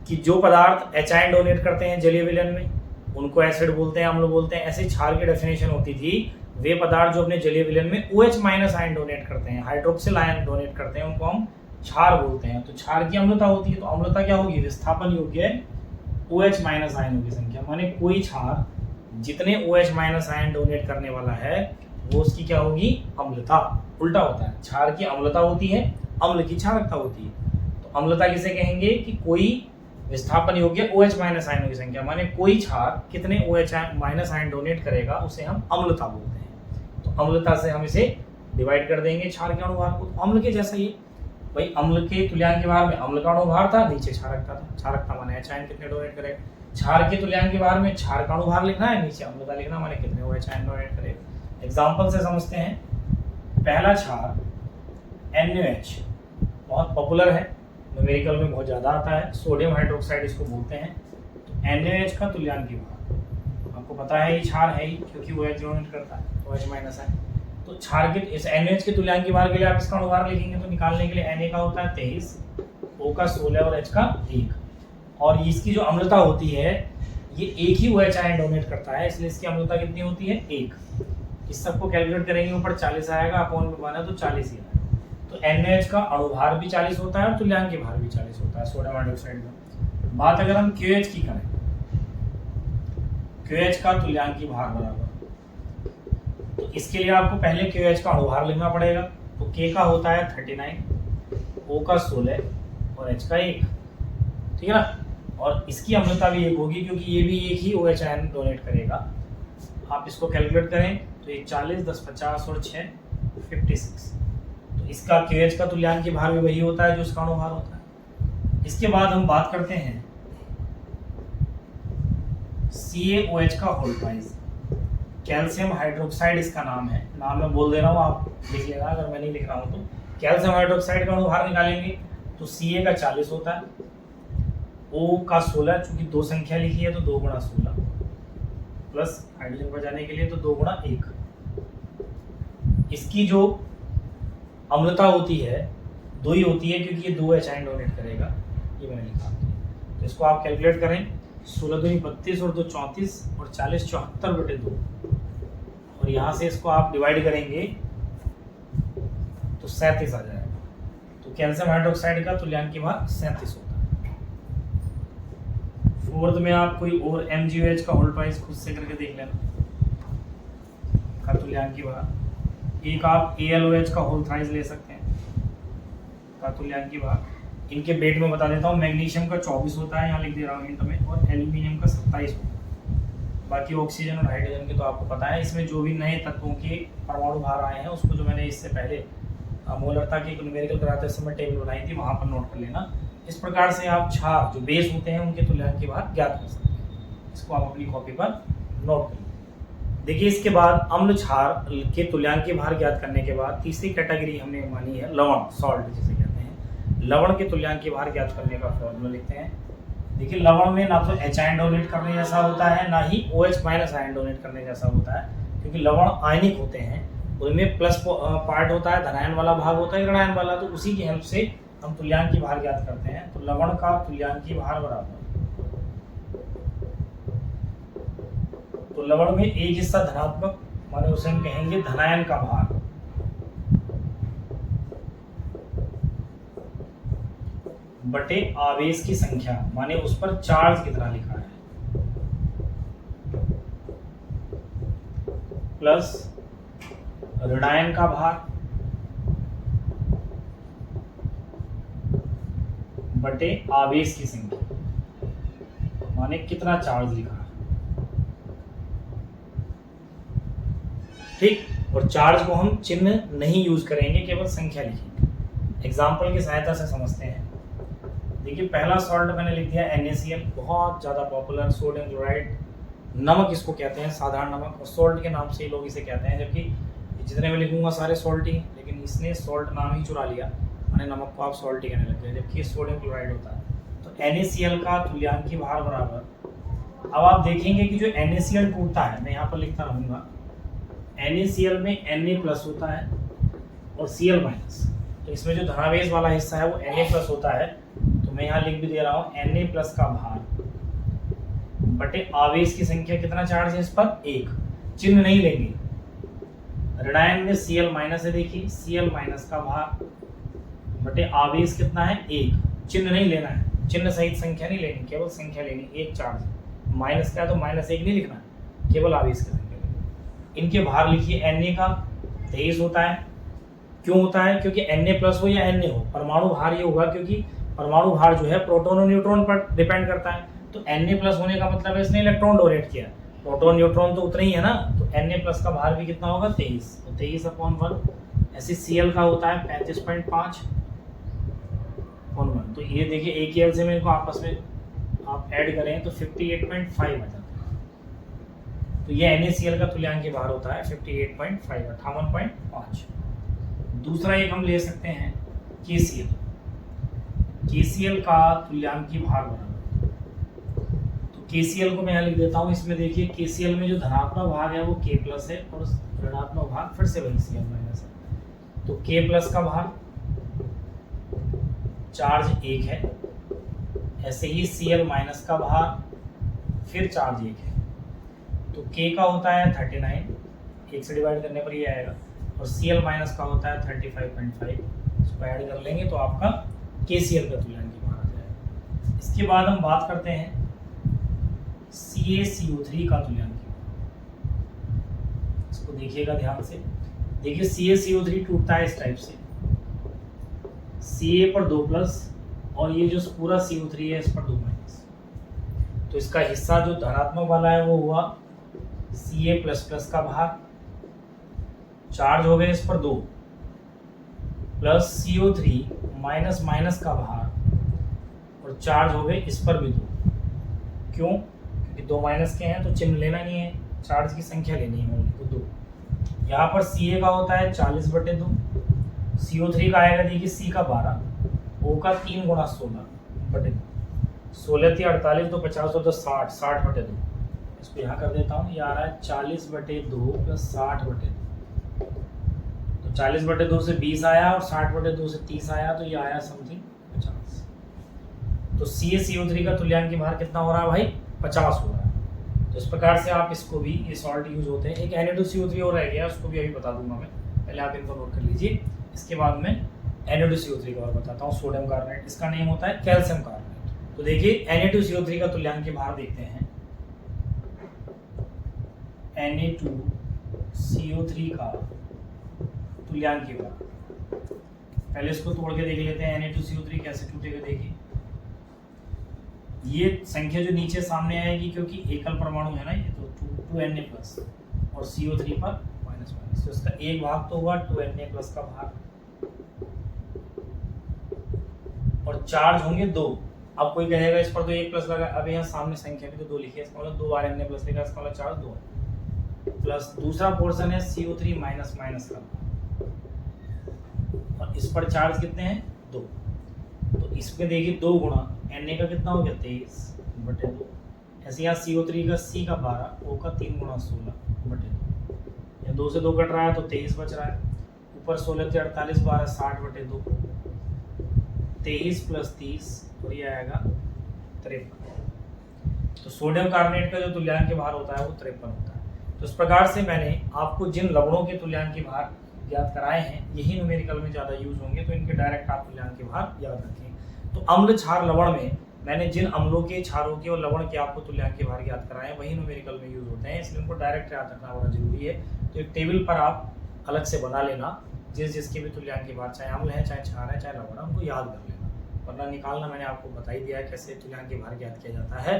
कि जो पदार्थ एच आयन डोनेट करते हैं जलीय विलयन में उनको एसिड बोलते हैं, अम्ल बोलते हैं। ऐसे क्षार की डेफिनेशन होती थी वे पदार्थ जो अपने जलीय विलयन में OH- आयन डोनेट करते हैं, हाइड्रोक्सिल आयन डोनेट करते हैं, उनको हम क्षार बोलते हैं। तो क्षार की अम्लता होती है, तो अम्लता क्या होगी विस्थापन योग्य OH- आयनों की संख्या, माने कोई क्षार जितने OH- आयन डोनेट करने वाला है वो उसकी क्या होगी अम्लता। उल्टा होता है, क्षार की अम्लता होती है, अम्ल की क्षारकता होती है। तो अम्लता किसे कहेंगे कि कोई विस्थापन योग्य OH- आयनों की संख्या, माने कोई क्षार कितने OH- आयन डोनेट करेगा उसे हम अम्लता बोलते हैं। तो अम्लता से हम इसे डिवाइड कर देंगे क्षार के अणुभार को। तो अम्ल के जैसा ही भाई अम्ल के तुल्यांक भार में अम्ल का अणुभार था, नीचे क्षारकता था, क्षारकता माने H आयन कितने डोनेट करेगा। क्षार के तुल्यांक भार में क्षार का अणुभार लिखना है, नीचे अम्लता लिखना, माने कितने OH आयन डोनेट करेगा। एग्जांपल से समझते हैं। पहला क्षार NaOH बहुत पॉपुलर है, न्यूमेरिकल में बहुत ज्यादा आता है, सोडियम हाइड्रोक्साइड इसको बोलते हैं। तो NaOH का तुल्यांक भार आपको पता है, ये क्षार है ही क्योंकि OH डोनेट करता है, OH- है। तो क्षार के इस NaOH के तुल्यांक भार के लिए आप इसका अणुभार लिखेंगे तो निकालने के लिए Na का होता है 23, O का 16 और H का 1। और इसकी जो अम्लता होती है ये एक ही OH आयन डोनेट करता है, इसलिए इसकी अम्लता कितनी होती है 1। इस सबको कैलकुलेट करेंगे, ऊपर 40 आएगा, अपॉन में बना तो 40 ही आएगा। तो NaOH का अणुभार भी 40 होता है और तुल्यांक भार भी 40 होता है सोडियम हाइड्रोक्साइड का। बात अगर हम QH की करें, QH का तुल्यांक भार बराबर, तो इसके लिए आपको पहले QH का अणुभार लिखना पड़ेगा। तो K का होता है 39, O का 16 और H का 1, ठीक है ना। और इसकी अम्लता भी 1 होगी क्योंकि ये भी एक ही OH आयन डोनेट करेगा। आप इसको कैलकुलेट करें तो ये 40 10 50 और 6 56। तो इसका QH का तुल्यांक भार भी वही होता है जो इसका अणुभार होता है। इसके बाद हम बात करते हैं CaOH का होल ट्वाइस, कैल्शियम हाइड्रोक्साइड इसका नाम है, नाम मैं बोल दे रहा हूँ, आप लिख लेना अगर मैं नहीं लिख रहा हूँ तो। कैल्शियम हाइड्रोक्साइड का अणुभार निकालेंगे तो Ca का 40 होता है, O का 16, चूंकि 2 संख्या लिखी है तो 2 गुणा 16, प्लस हाइड्रोजन पर जाने के लिए तो 2 गुणा 1। इसकी जो अम्लता होती है 2 ही होती है क्योंकि ये 2 H आयन डोनेट करेगा, ये मैंने लिखा। तो इसको आप कैलकुलेट करें, 16 दूनी 32 और 2 34 और 40 74/2, और यहाँ से इसको आप डिवाइड करेंगे तो 37 आ जाएगा। तो कैल्शियम हाइड्रोक्साइड का तुल्यांक भार 37 होता है। फोर्थ में आप कोई और MgOH का होल ट्वाइस खुद से करके देख लेना का तुल्यांक भार। एक आप AlOH का होल थ्राइस ले सकते हैं का तुल्यांक भार। इनके वेट में बता देता हूँ, मैग्नीशियम का 24 होता है, यहाँ लिख दे रहा हूँ हिंट में, और एल्यूमिनियम का 27 होता है। बाकी ऑक्सीजन और हाइड्रोजन के तो आपको पता है। इसमें जो भी नए तत्वों के परमाणु भार आए हैं उसको जो मैंने इससे पहले मोलरता की न्यूमेरिकल कराते समय टेबल बनाई थी वहाँ पर नोट कर लेना। इस प्रकार से आप क्षार जो बेस होते हैं उनके तुल्यांक के भार ज्ञात कर सकते हैं। इसको आप अपनी कॉपी पर नोट कर लीजिए। देखिए इसके बाद अम्ल क्षार के तुल्यांक के भार ज्ञात करने के बाद तीसरी कैटेगरी हमने मानी है लवण, सॉल्ट जिसे कहते हैं। लवण के तुल्यांक के भार ज्ञात करने का फॉर्मूला लिखते हैं। देखिए लवण में ना तो H आयन डोनेट करने जैसा होता है ना ही OH माइनस आयन डोनेट करने जैसा होता है, क्योंकि लवण आयनिक होते हैं, उनमें प्लस पार्ट होता है, धनायन वाला भाग होता है, ऋणायन वाला, तो उसी की हेल्प से हम तुल्यांक की भार ज्ञात करते हैं। तो लवण का तुल्यांक की भार बराबर, तो लवण में एक हिस्सा धनात्मक माने उसे हम कहेंगे धनायन का भार, बटे आवेश की संख्या माने उस पर चार्ज कितना लिखा है, प्लस ऋणायन का भार बटे आवेश की संख्या माने कितना चार्ज लिखा है। ठीक, और चार्ज को हम चिन्ह नहीं यूज करेंगे, केवल संख्या लिखेंगे। एग्जाम्पल की सहायता से समझते हैं। देखिए पहला सॉल्ट मैंने लिख दिया NaCl, बहुत ज़्यादा पॉपुलर सोडियम क्लोराइड, नमक इसको कहते हैं, साधारण नमक, और सॉल्ट के नाम से ही लोग इसे कहते हैं, जबकि जितने मैं लिखूंगा सारे सॉल्ट ही, लेकिन इसने सॉल्ट नाम ही चुरा लिया, मैंने नमक को आप सॉल्ट ही कहने लग गए, जबकि सोडियम क्लोराइड होता है। तो NaCl का तुल्यांक की भार बराबर, अब आप देखेंगे कि जो NaCl टूटता है, मैं यहाँ पर लिखता रहूँगा, NaCl में Na प्लस होता है और Cl माइनस, तो इसमें जो धनावेश वाला हिस्सा है वो Na प्लस होता है, तो मैं यहाँ लिख भी दे रहा हूँ Na प्लस का भार बटे आवेश की संख्या, कितना चार्ज है इस पर, 1, चिन्ह नहीं लेंगे। ऋणायन में Cl माइनस है, देखिए Cl माइनस का भार बटे आवेश कितना है, 1, चिन्ह नहीं लेना है, चिन्ह सहित संख्या नहीं लेनी, केवल संख्या लेनी, 1 चार्ज, माइनस का है तो -1 नहीं लिखना है, केवल आवेश की संख्या लेनी। इनके भार लिखिए, Na का 23 होता है, क्यों होता है, क्योंकि Na प्लस हो या Na हो, परमाणु भार ये होगा, क्योंकि परमाणु भार जो है प्रोटॉन और न्यूट्रॉन पर डिपेंड करता है, तो Na प्लस होने का मतलब है इसने इलेक्ट्रॉन डोनेट किया, प्रोटॉन न्यूट्रॉन तो उतने ही है ना, तो Na प्लस का भार भी कितना होगा, 23, तो 23/1। ऐसे Cl का होता है 35.5/1, तो ये देखिए एक ही L से मेरे को आपस में आप ऐड करें तो 58.5 आ जाता है, तो ये NaCl का तुल्यांक की भार होता है 58.5, 58.5। दूसरा एक हम ले सकते हैं KCl, KCl का तुल्यांक की भार बराबर, तो KCl को मैं यहाँ लिख देता हूँ। इसमें देखिए KCl में जो धनात्मक भाग है वो K प्लस है और ऋणात्मक भाग फिर से वही Cl माइनस है, तो K प्लस का भाग चार्ज 1 है, ऐसे ही Cl माइनस का भाग फिर चार्ज 1 है, तो K का होता है 39, 1 से डिवाइड करने पर ये आएगा, और Cl माइनस का होता है 35.5, इसको ऐड कर लेंगे तो आपका KCl का तुल्यांक की भार आ जाएगा। इसके बाद हम बात करते हैं CaCO3 का तुल्यांक की भार, इसको देखिएगा ध्यान से। देखिए CaCO3 टूटता है इस टाइप से, Ca पर 2 प्लस और ये जो पूरा CO3 है इस पर 2 माइनस, तो इसका हिस्सा जो धनात्मक वाला है वो हुआ Ca प्लस प्लस का भाग, चार्ज हो गए इस पर 2, प्लस CO3 माइनस माइनस का भाग और चार्ज हो गए इस पर भी 2, क्यों, क्योंकि 2 माइनस के हैं तो चिन्ह लेना नहीं है, चार्ज की संख्या लेनी है, तो 2। यहाँ पर Ca का होता है 40/2, CO3 का आएगा देखिए C का 12, O का 3 गुणा 16/2, 16 × 48 तो 50 तो 60, 60/2, इसको यहाँ कर देता हूँ, ये आ रहा है 40/2 प्लस 60/2, तो 40/2 से 20 आया और 60/2 से 30 आया, तो ये आया समथिंग 50। तो CaCO3 का तुल्यांक की भार कितना हो रहा है भाई, 50 हो रहा है। तो इस प्रकार से आप इसको भी, ये सॉल्ट यूज होते हैं। एक Na2CO3 और रह गया, उसको भी अभी बता दूंगा मैं, पहले आप इनको नोट कर लीजिए, इसके बाद मैं Na2CO3 का और बताता हूँ, सोडियम कार्बोनेट, इसका नेम होता है कैल्शियम कार्बोनेट। तो देखिए Na2CO3 का तुल्यांक की भार देखते हैं, Na2CO3 का तुल्यांक की भार, पहले इसको तोड़ के देख लेते हैं, Na2CO3 कैसे टूटेगा। देखिए ये संख्या जो नीचे सामने आएगी, क्योंकि एकल परमाणु है ना ये, तो 2Na प्लस और CO3 पर माइनस माइनस, तो इसका एक भाग तो हुआ 2Na प्लस का भाग, और चार्ज होंगे 2। अब कोई कहेगा इस पर तो 1 प्लस लगा, अब यहाँ सामने संख्या भी तो 2 लिखी है, इसका मतलब 2 बार हमने प्लस लिखा, इसका मतलब चार्ज 2 है। प्लस दूसरा पोर्शन है CO3 माइनस माइनस का, और इस पर चार्ज कितने हैं 2। तो इसमें देखिए 2 गुणा Na का कितना हो गया 23/2, ऐसे यहाँ CO3 का C का 12, O का 3 गुणा 16/2, या 2 से 2 कट रहा है तो 23 बच रहा है, ऊपर 16 से 48 12 60/2, 23 प्लस 30 और ये आएगा 53। तो सोडियम कार्बोनेट का जो तुल्यांक भार होता है वो 53 होता है। तो इस प्रकार से मैंने आपको जिन लवणों के तुल्यांक भार याद कराए हैं यही न्यूमेरिकल में ज़्यादा यूज होंगे, तो इनके डायरेक्ट आप तुल्यांक भार याद रखें। तो अम्ल क्षार लवण में मैंने जिन अम्लों के, क्षारों के और लवण के आपको तुल्यांक भार याद कराए हैं वही न्यूमेरिकल में यूज होते हैं, इसलिए उनको डायरेक्ट याद रखना बड़ा जरूरी है। तो एक टेबल पर आप अलग से बना लेना, जिसके भी तुल्यांक भार, चाहे अम्ल है चाहे क्षार है चाहे लवण है, उनको याद कर लेना, वरना निकालना मैंने आपको बता ही दिया है कैसे तुल्यांक भार याद किया जाता है।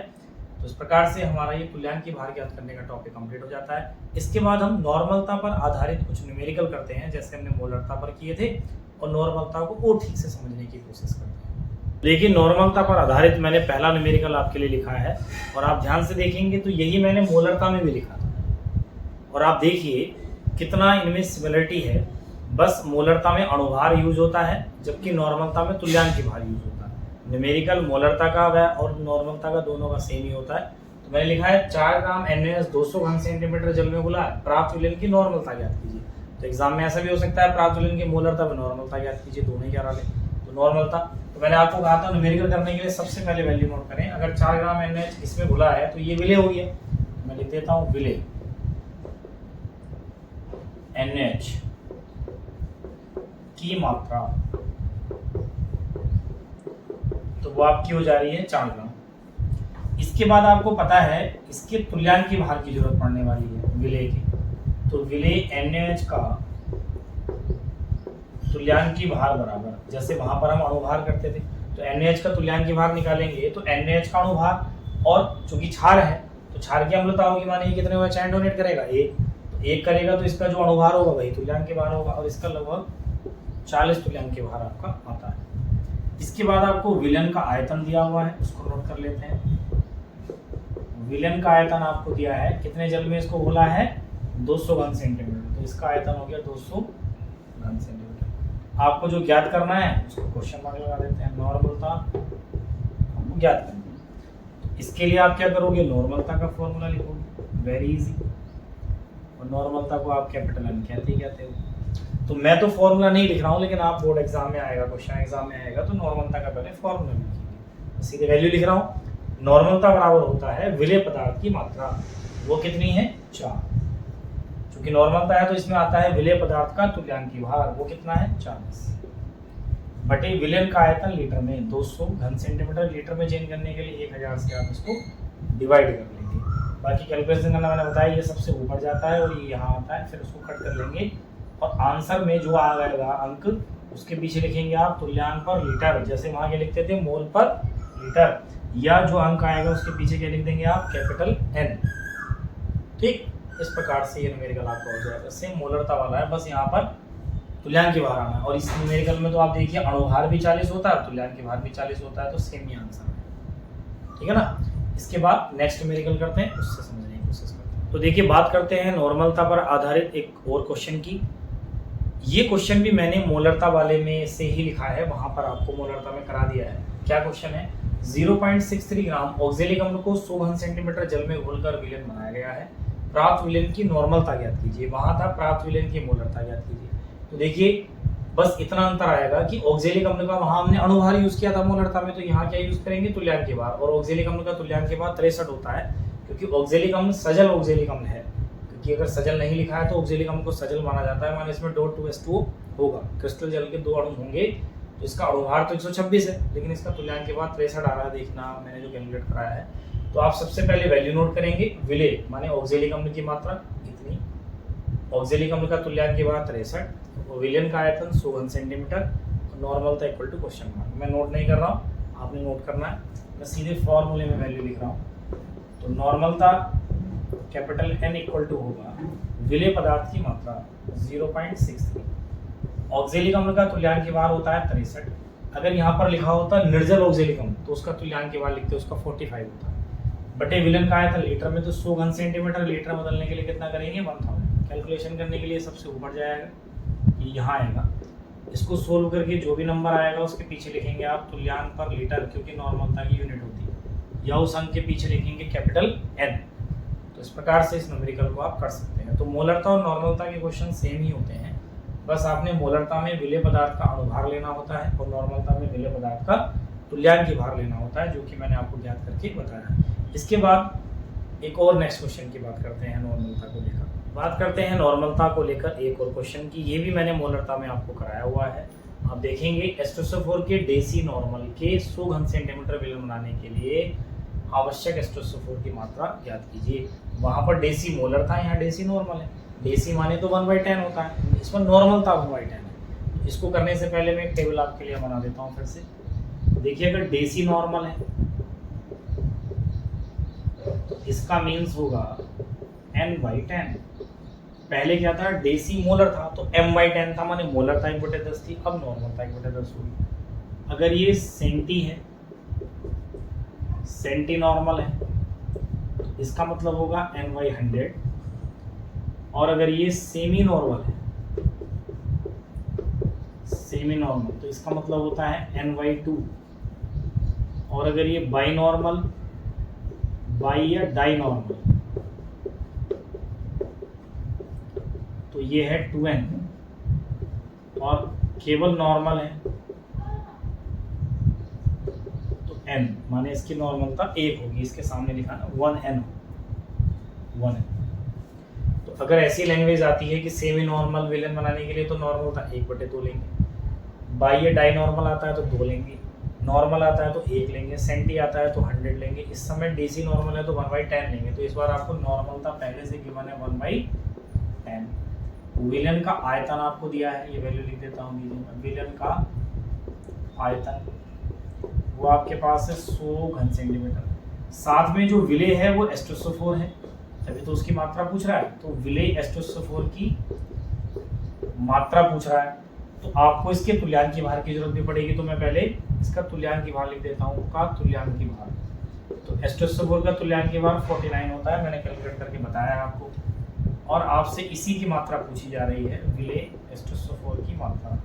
तो इस प्रकार से हमारा ये तुल्यांक भार याद करने का टॉपिक कंप्लीट हो जाता है। इसके बाद हम नॉर्मलता पर आधारित कुछ न्यूमेरिकल करते हैं, जैसे हमने मोलरता पर किए थे, और नॉर्मलता को और ठीक से समझने की कोशिश करते हैं। देखिए नॉर्मलता पर आधारित मैंने पहला न्यूमेरिकल आपके लिए लिखा है, और आप ध्यान से देखेंगे तो यही मैंने मोलरता में भी लिखा था, और आप देखिए कितना इनमें सिमिलरिटी है। बस मोलरता में अणुभार यूज होता है, जबकि नॉर्मलता में तुल्यांक भार यूज होता है। न्यूमेरिकल मोलरता का और नॉर्मलता का दोनों का सेम ही होता है। तो मैंने लिखा है 4 ग्राम NaOH 200 घन सेंटीमीटर जल में घुला, प्राप्त विलयन की नॉर्मलता ज्ञात कीजिए। तो एग्जाम में ऐसा भी हो सकता है प्राप्त विलयन की मोलरता व नॉर्मलता ज्ञात कीजिए, दोनों ही करा ले। तो नॉर्मलता, तो मैंने आपको कहा था न्यूमेरिकल करने के लिए सबसे पहले वैल्यू नोट करें। अगर 4 ग्राम NaOH इसमें घुला है तो ये विलय हो गया, मैं लिख देता हूँ विलय NaOH की मात्रा, तो वो आपकी हो जा रही है 4 ग्राम। इसके बाद आपको पता है इसके तुल्यांक भार की जरूरत पड़ने वाली है विलय की। तो विलय NaOH का तुल्यांक भार बराबर, जैसे वहां पर हम अणुभार करते थे तो NaOH का तुल्यांक भार निकालेंगे तो NaOH का अणुभार, और चूंकि क्षार है तो क्षार की अम्लता होगी, माने कितने हुआ चैन डोनेट करेगा 1, तो 1 करेगा तो इसका जो अणुभार होगा वही तुल्यांक भार होगा, और इसका लगभग 40 तुल्यांक भार आपका आता है। इसके बाद आपको विलयन का आयतन दिया हुआ है, उसको नोट कर लेते हैं। विलयन का आयतन आपको दिया है, कितने जल में इसको घोला है 200 घन सेंटीमीटर, तो इसका आयतन हो गया 200 घन सेंटीमीटर। आपको जो ज्ञात करना है उसको क्वेश्चन मार्क लगा देते हैं, नॉर्मलता हमको ज्ञात करना है। इसके लिए आप क्या करोगे, नॉर्मलता का फॉर्मूला लिखोगे, वेरी इजी, और नॉर्मलता को आप कैपिटल N कहते हो। तो मैं तो फॉर्मूला नहीं लिख रहा हूँ, लेकिन आप बोर्ड एग्जाम में आएगा, क्वेश्चन एग्जाम में आएगा तो नॉर्मलता का पहले फॉर्मूला लिखिए, सीधे वैल्यू लिख रहा हूँ। नॉर्मलता बराबर होता है विलय पदार्थ की मात्रा, वो कितनी है 4। चूंकि नॉर्मलता है तो इसमें आता है विलय पदार्थ का तुल्यांक भार, वो कितना है 40 बटे विलयन का आयतन लीटर में 200 घन सेंटीमीटर। लीटर में चेंज करने के लिए 1000 से आप इसको डिवाइड कर लेंगे। बाकी कैलकुलेशन करना मैंने बताया, ये सबसे ऊपर जाता है और ये यहाँ आता है, फिर उसको कट कर लेंगे और आंसर में जो आ जाएगा अंक उसके पीछे लिखेंगे आप तुल्यांक पर लीटर, जैसे वहां क्या लिखते थे मोल पर लीटर, या जो अंक आएगा उसके पीछे क्या लिख देंगे आप कैपिटल N। ठीक, इस प्रकार से ये न्यूमेरिकल आपका हो जाएगा। सेम मोलरता वाला है, बस यहाँ पर तुल्यांक भार आना है। और इस न्यूमेरिकल में तो आप देखिए अणुभार भी 40 होता है, तुल्यांक भार भी 40 होता है, तो सेम ही आंसर है। ठीक है ना। इसके बाद नेक्स्ट न्यूमेरिकल करते हैं, उससे समझने की कोशिश करते हैं। तो देखिए बात करते हैं नॉर्मलता पर आधारित एक और क्वेश्चन की। ये क्वेश्चन भी मैंने मोलरता वाले में से ही लिखा है, वहां पर आपको मोलरता में करा दिया है। क्या क्वेश्चन है, 0.63 ग्राम ऑक्जेलिक अम्ल को 100 घन सेंटीमीटर जल में घोलकर विलयन बनाया गया है, प्राप्त विलयन की नॉर्मलता ज्ञात कीजिए। वहां था प्राप्त विलयन की मोलरता ज्ञात कीजिए। तो देखिए बस इतना अंतर आएगा कि ऑक्जेलिक अम्ल का वहां हमने अणुभार यूज किया था मोलरता में, तो यहाँ क्या यूज करेंगे तुल्यांक भार, और ऑक्जेलिक अम्ल का तुल्यांक भार 63 होता है, क्योंकि ऑक्जेलिक अम्ल सजल ऑक्जेलिक अम्ल है। कि अगर सजल नहीं लिखा है तो ऑक्जेलिक अम्ल को सजल माना जाता है, माने इसमें .2H2O होगा, क्रिस्टल जल के 2 अणु होंगे, तो इसका अणुभार तो 126 है, लेकिन इसका तुल्यांक भार 63 आ रहा है। देखना मैंने जो कैलकुलेट कराया है, तो आप सबसे पहले वैल्यू नोट करेंगे, विलय माने ऑक्जेलिक अम्ल की मात्रा इतनी, ऑक्जेलिक अम्ल का तुल्यांक भार 63, विलयन का आयतन 100 घन सेंटीमीटर, नॉर्मलता इक्वल टू क्वेश्चन मार्क। मैं नोट नहीं कर रहा हूँ, आपने नोट करना है, मैं सीधे फॉर्मूले में वैल्यू लिख रहा हूँ। तो नॉर्मलता कैपिटल N इक्वल टू होगा विलय पदार्थ की मात्रा 0.63, ऑक्जेलिक अम्ल का तुल्यांक भार होता है 63, अगर यहाँ पर लिखा होता निर्जल ऑक्जेलिकम तो उसका तुल्यांक के बाद लिखते उसका 45 होता। बटे विलन का आयतन लीटर में, तो 100 घन सेंटीमीटर लीटर बदलने के लिए कितना करेंगे 1000। कैलकुलेशन करने के लिए सबसे ऊपर जाएगा, ये यहाँ आएगा। इसको सोल्व करके जो भी नंबर आएगा उसके पीछे लिखेंगे आप तुल्यांक पर लीटर, क्योंकि नॉर्मलता की यूनिट होती है, या उस अंक के पीछे लिखेंगे कैपिटल N। तो इस प्रकार से इस न्यूमेरिकल को आप कर सकते हैं। तो मोलरता और नॉर्मलता के क्वेश्चन सेम ही होते हैं, बस आपने मोलरता में विलेय पदार्थ का अणुभार लेना होता है और नॉर्मलता में विलेय पदार्थ का तुल्यांक भार लेना होता है, जो कि मैंने आपको ज्ञात करके बताया। इसके बाद एक और नेक्स्ट क्वेश्चन की बात करते हैं नॉर्मलता को लेकर। बात करते हैं नॉर्मलता को लेकर एक और क्वेश्चन की, ये भी मैंने मोलरता में आपको कराया हुआ है। आप देखेंगे एस्टोसोफोर के डेसी नॉर्मल के 100 घन सेंटीमीटर विलन बनाने के लिए आवश्यक एस्टोसोफोर की मात्रा ज्ञात कीजिए। वहां पर डेसी मोलर था, यहाँ डेसी नॉर्मल है। डेसी माने तो 1/10 होता है, इसमें नॉर्मलता 1/10 है। इसको करने से पहले मैं एक टेबल आपके लिए बना देता हूँ फिर से। देखिए अगर डेसी नॉर्मल है तो इसका मीन्स होगा n/10। पहले क्या था, डेसी मोलर था तो m/10 था, माने मोलरता 1/10 थी, अब नॉर्मलता 1/10 होगी। अगर ये सेंटी है, सेंटी नॉर्मल है, इसका मतलब होगा n/100। और अगर ये सेमी नॉर्मल है, सेमी नॉर्मल, तो इसका मतलब होता है n/2। और अगर ये बाई नॉर्मल, बाई या डाई नॉर्मल, तो ये है 2n। और केवल नॉर्मल है तो n, माने इसकी नॉर्मलता 1 होगी, इसके सामने लिखा ना 1n। तो अगर ऐसी लैंग्वेज आती है कि सेमी नॉर्मल विलन बनाने के लिए तो नॉर्मलता 1/2 लेंगे, बाई या डाई नॉर्मल आता है तो 2 लेंगे, नॉर्मल आता है तो 1 लेंगे, सेंटी आता है तो 100 लेंगे। इस समय डेसी नॉर्मल है तो 1/10 लेंगे। तो इस बार आपको नॉर्मलता पहले से गिवन है 1/10। विलन का आयतन आपको दिया है, ये वैल्यू लिख देता हूँ। विलन का आयतन वो आपके पास है 100 घन सेंटीमीटर। साथ में जो विलेय है वो एस्टोसोफोर है, तभी तो उसकी मात्रा पूछ रहा है। तो विलेय एस्टोसोफोर की मात्रा पूछ रहा है, तो आपको इसके तुल्यांक भार की जरूरत भी पड़ेगी। तो मैं पहले इसका तुल्यांक भार लिख देता हूँ, का तुल्यांक भार। तो एस्टोसोफोर का तुल्यांक भार 49 होता है, मैंने कैलकुलेट करके बताया है आपको। और आपसे इसी की मात्रा पूछी जा रही है, विलेय एस्टोसोफोर की मात्रा।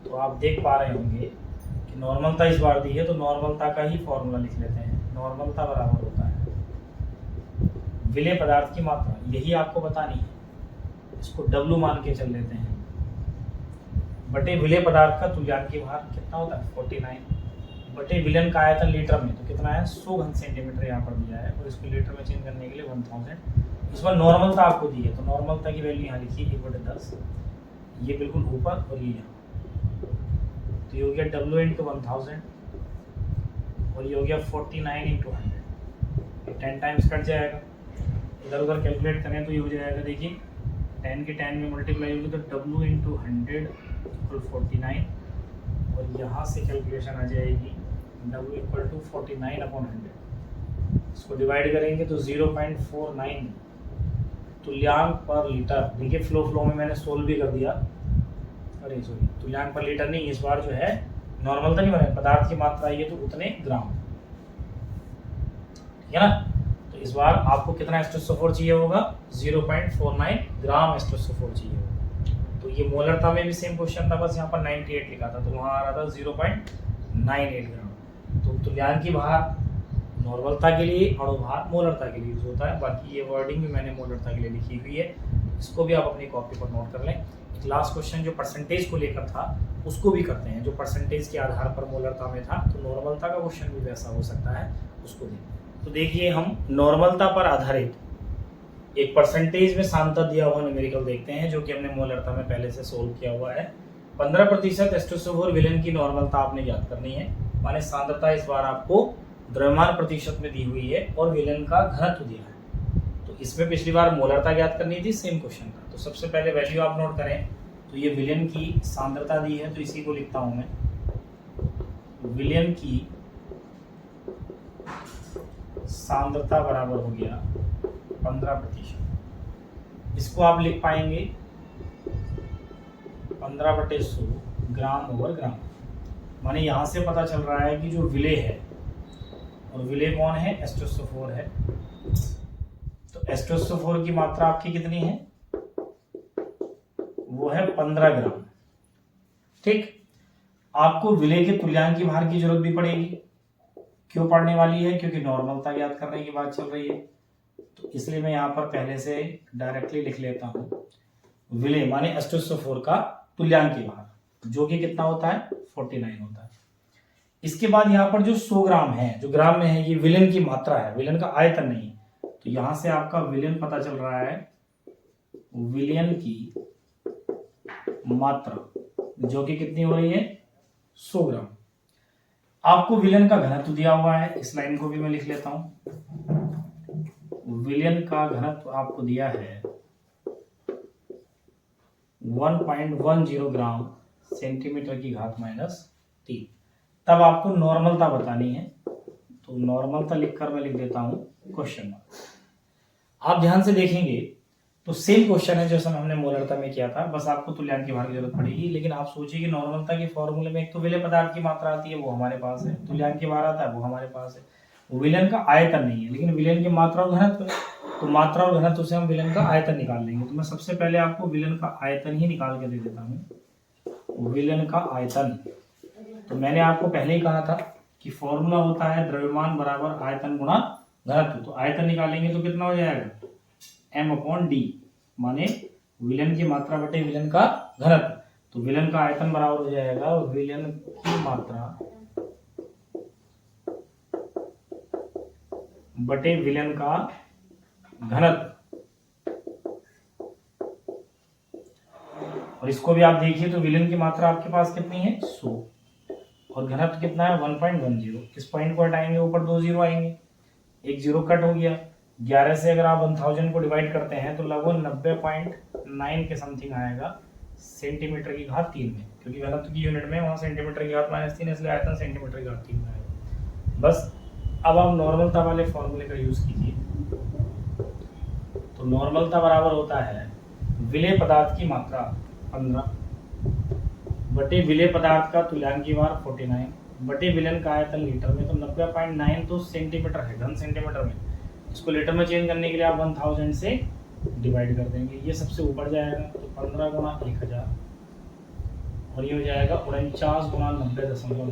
तो आप देख पा रहे होंगे कि नॉर्मलता इस बार दी है, तो नॉर्मलता का ही फॉर्मूला लिख लेते हैं। नॉर्मलता बराबर होता है विलेय पदार्थ की मात्रा, यही आपको बतानी है। इसको W मान के चल लेते हैं, बटे विलेय पदार्थ का तुल्यांक भार कितना होता है 49, बटे विलन का आयतन लीटर में तो कितना है 100 घन सेंटीमीटर यहाँ पर दिया है, और इसको लीटर में चेंज करने के लिए 1000। इसमें नॉर्मलता आपको दी है, तो नॉर्मलता की वैल्यू यहाँ लिखिए 1/10, ये बिल्कुल ऊपर और ये यहाँ। तो ये हो गया W × 1000 और ये हो गया 49 × 100। 10 टाइम्स कट जाएगा, इधर उधर कैलकुलेट करें तो ये हो जाएगा, देखिए 10 के 10 में मल्टीप्लाई होगी तो W × 100 = 49। और यहाँ से कैलकुलेशन आ जाएगी W = 49/100। इसको डिवाइड करेंगे तो 0.49 तुल्यांक पर लीटर। देखिए फ्लो में मैंने सोल्व भी कर दिया, अरे सॉरी तुल्यांक पर लीटर नहीं, इस बार जो है नॉर्मल तो नहीं बने, पदार्थ की मात्रा ये तो उतने ग्राम, ठीक है ना। तो इस बार आपको कितना एस्टोसोफोर चाहिए होगा, 0.49 ग्राम एस्टोसोफोर चाहिए होगा। तो ये मोलरता में भी सेम क्वेश्चन था, बस यहाँ पर 98 लिखा था, तो वहाँ आ रहा था 0.98 ग्राम। तो तुल्यांक भार नॉर्मलता के लिए, अणुभार मोलरता के लिए यूज होता है। बाकी ये वर्डिंग भी मैंने मोलरता के लिए लिखी हुई है, इसको भी आप अपनी कॉपी पर नोट कर लें। एक लास्ट क्वेश्चन जो परसेंटेज को लेकर था उसको भी करते हैं, जो परसेंटेज के आधार पर मोलरता में था, तो नॉर्मलता का क्वेश्चन भी वैसा हो सकता है, उसको देखें। तो देखिए हम नॉर्मलता पर आधारित एक परसेंटेज में सांद्रता दिया हुआ न्यूमेरिकल देखते हैं, जो कि हमने मोलरता में पहले से सोल्व किया हुआ है। 15% एस्टोसोफोर विलेन की नॉर्मलता आपने ज्ञात करनी है, माने सांद्रता इस बार आपको द्रव्यमान प्रतिशत में दी हुई है और विलेन का घनत्व दिया है। तो इसमें पिछली बार मोलरता ज्ञात करनी थी, सेम क्वेश्चन था। तो सबसे पहले वैल्यू आप नोट करें, तो ये विलेन की सांद्रता दी है, तो इसी को लिखता हूं मैं, विलेन की सांद्रता बराबर हो गया 15%। इसको आप लिख पाएंगे 15/100 ग्राम ओवर ग्राम। माने यहाँ से पता चल रहा है कि जो विलेय है, और विलेय कौन है, H2SO4 है। तो H2SO4 की मात्रा आपकी कितनी है, वो है 15 ग्राम। ठीक, आपको विलेय के तुल्यांक भार की जरूरत भी पड़ेगी। क्यों पड़ने वाली है, क्योंकि नॉर्मलता याद करने की बात चल रही है। तो इसलिए मैं यहाँ पर पहले से डायरेक्टली लिख लेता हूँ, विलेय माने H2SO4 का तुल्यांक भार, जो कि कितना होता है, 49 होता है। इसके बाद यहाँ पर जो 100 ग्राम है, जो ग्राम में है, ये विलेन की मात्रा है, विलेन का आयतन नहीं। तो यहां से आपका विलेन पता चल रहा है, विलेन की मात्रा जो कि कितनी हो रही है, 100 ग्राम। आपको विलेन का घनत्व दिया हुआ है, इस लाइन को भी मैं लिख लेता हूं। विलेन का घनत्व आपको दिया है 1.10 ग्राम सेंटीमीटर की घात -3। तब आपको नॉर्मलता बतानी है, तो नॉर्मलता लिखकर मैं लिख देता हूं क्वेश्चन मार्क। आप ध्यान से देखेंगे तो सेम क्वेश्चन है जैसा हमने मोलरता में किया था, बस आपको तुल्यांक भार की जरूरत पड़ेगी। लेकिन आप सोचिए कि नॉर्मलता के फॉर्मूले में एक तो विलेय पदार्थ की मात्रा आती है, वो हमारे पास है, तुल्यांक भार आता है, वो हमारे पास है। विलेन का आयतन नहीं है, लेकिन विलेन की मात्रा और घनत्व, तो मात्रा और घनत्व से हम विलेन का आयतन निकाल लेंगे। तो मैं सबसे पहले आपको विलेन का आयतन ही निकाल के दे देता हूँ। विलेन का आयतन, तो मैंने आपको पहले ही कहा था कि फॉर्मूला होता है द्रव्यमान बराबर आयतन गुणा घनत्व। तो आयतन निकालेंगे तो कितना हो जाएगा, m/d, माने विलेन की मात्रा बटे विलेन का घनत्व। तो विलेन का आयतन बराबर हो जाएगा विलेन की मात्रा बटे विलेन का घनत्व। और इसको भी आप देखिए तो विलेन की मात्रा आपके पास कितनी है, 100, और घनत्व कितना है, 1.10। इस पॉइंट को हटाएंगे, ऊपर 2 जीरो आएंगे, एक जीरो कट हो गया। 11 से अगर आप 1000 को डिवाइड करते हैं तो लगभग 90.9 के समथिंग आएगा सेंटीमीटर की घात 3 में, क्योंकि घनत्व की यूनिट में वहां सेंटीमीटर की घात -3, इसलिए आयतन सेंटीमीटर की घात 3 में आएगा। बस अब आप नॉर्मलता वाले फॉर्मूले का यूज कीजिए। तो नॉर्मलता बराबर होता है विलेय पदार्थ की मात्रा 15 बटे विलेय पदार्थ का तुल्यांक भार 49 बटे विलेन का आयतन लीटर में। तो 90.9 तो सेंटीमीटर है, घन सेंटीमीटर में। इसको लीटर में चेंज करने के लिए आप 1000 से डिवाइड कर देंगे, ये सबसे ऊपर जाएगा। तो 15 गुणा 1000, और ये हो जाएगा 49 गुणा 90.9।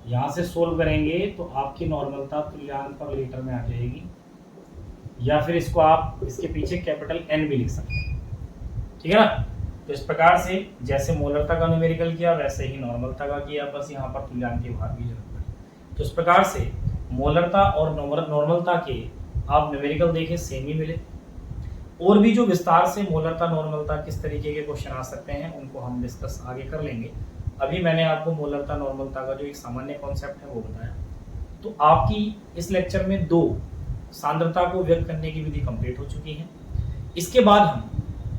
यहाँ से सोल्व करेंगे तो आपकी नॉर्मलता तुल्यांक पर लीटर में आ जाएगी, या फिर इसको आप इसके पीछे कैपिटल N भी लिख सकते हैं, ठीक है ना। तो इस प्रकार से जैसे मोलरता का न्यूमेरिकल किया वैसे ही नॉर्मलता का किया, बस यहाँ पर तुल्यांक भार की जरूरत पड़ी। तो इस प्रकार से मोलरता और नॉर्मलता के आप न्यूमेरिकल देखें सेम ही मिले। और भी जो विस्तार से मोलरता नॉर्मलता किस तरीके के क्वेश्चन आ सकते हैं उनको हम डिस्कस आगे कर लेंगे। अभी मैंने आपको मोलरता नॉर्मलता का जो एक सामान्य कॉन्सेप्ट है वो बताया। तो आपकी इस लेक्चर में 2 सांद्रता को व्यक्त करने की विधि कंप्लीट हो चुकी है। इसके बाद हम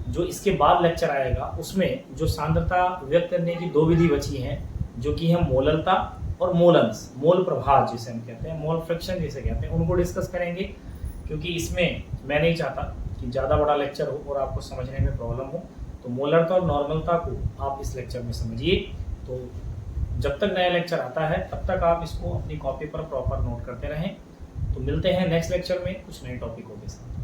जो इसके बाद लेक्चर आएगा उसमें जो सांद्रता व्यक्त करने की 2 विधि बची हैं, जो कि है मोललता और मोलंस, मोल प्रभाव जिसे हम कहते हैं, मोल फ्रिक्शन जिसे कहते हैं, उनको डिस्कस करेंगे। क्योंकि इसमें मैं नहीं चाहता कि ज़्यादा बड़ा लेक्चर हो और आपको समझने में प्रॉब्लम हो। तो मोलरता और नॉर्मलता को आप इस लेक्चर में समझिए। तो जब तक नया लेक्चर आता है तब तक आप इसको अपनी कॉपी पर प्रॉपर नोट करते रहें। तो मिलते हैं नेक्स्ट लेक्चर में कुछ नए टॉपिकों के साथ।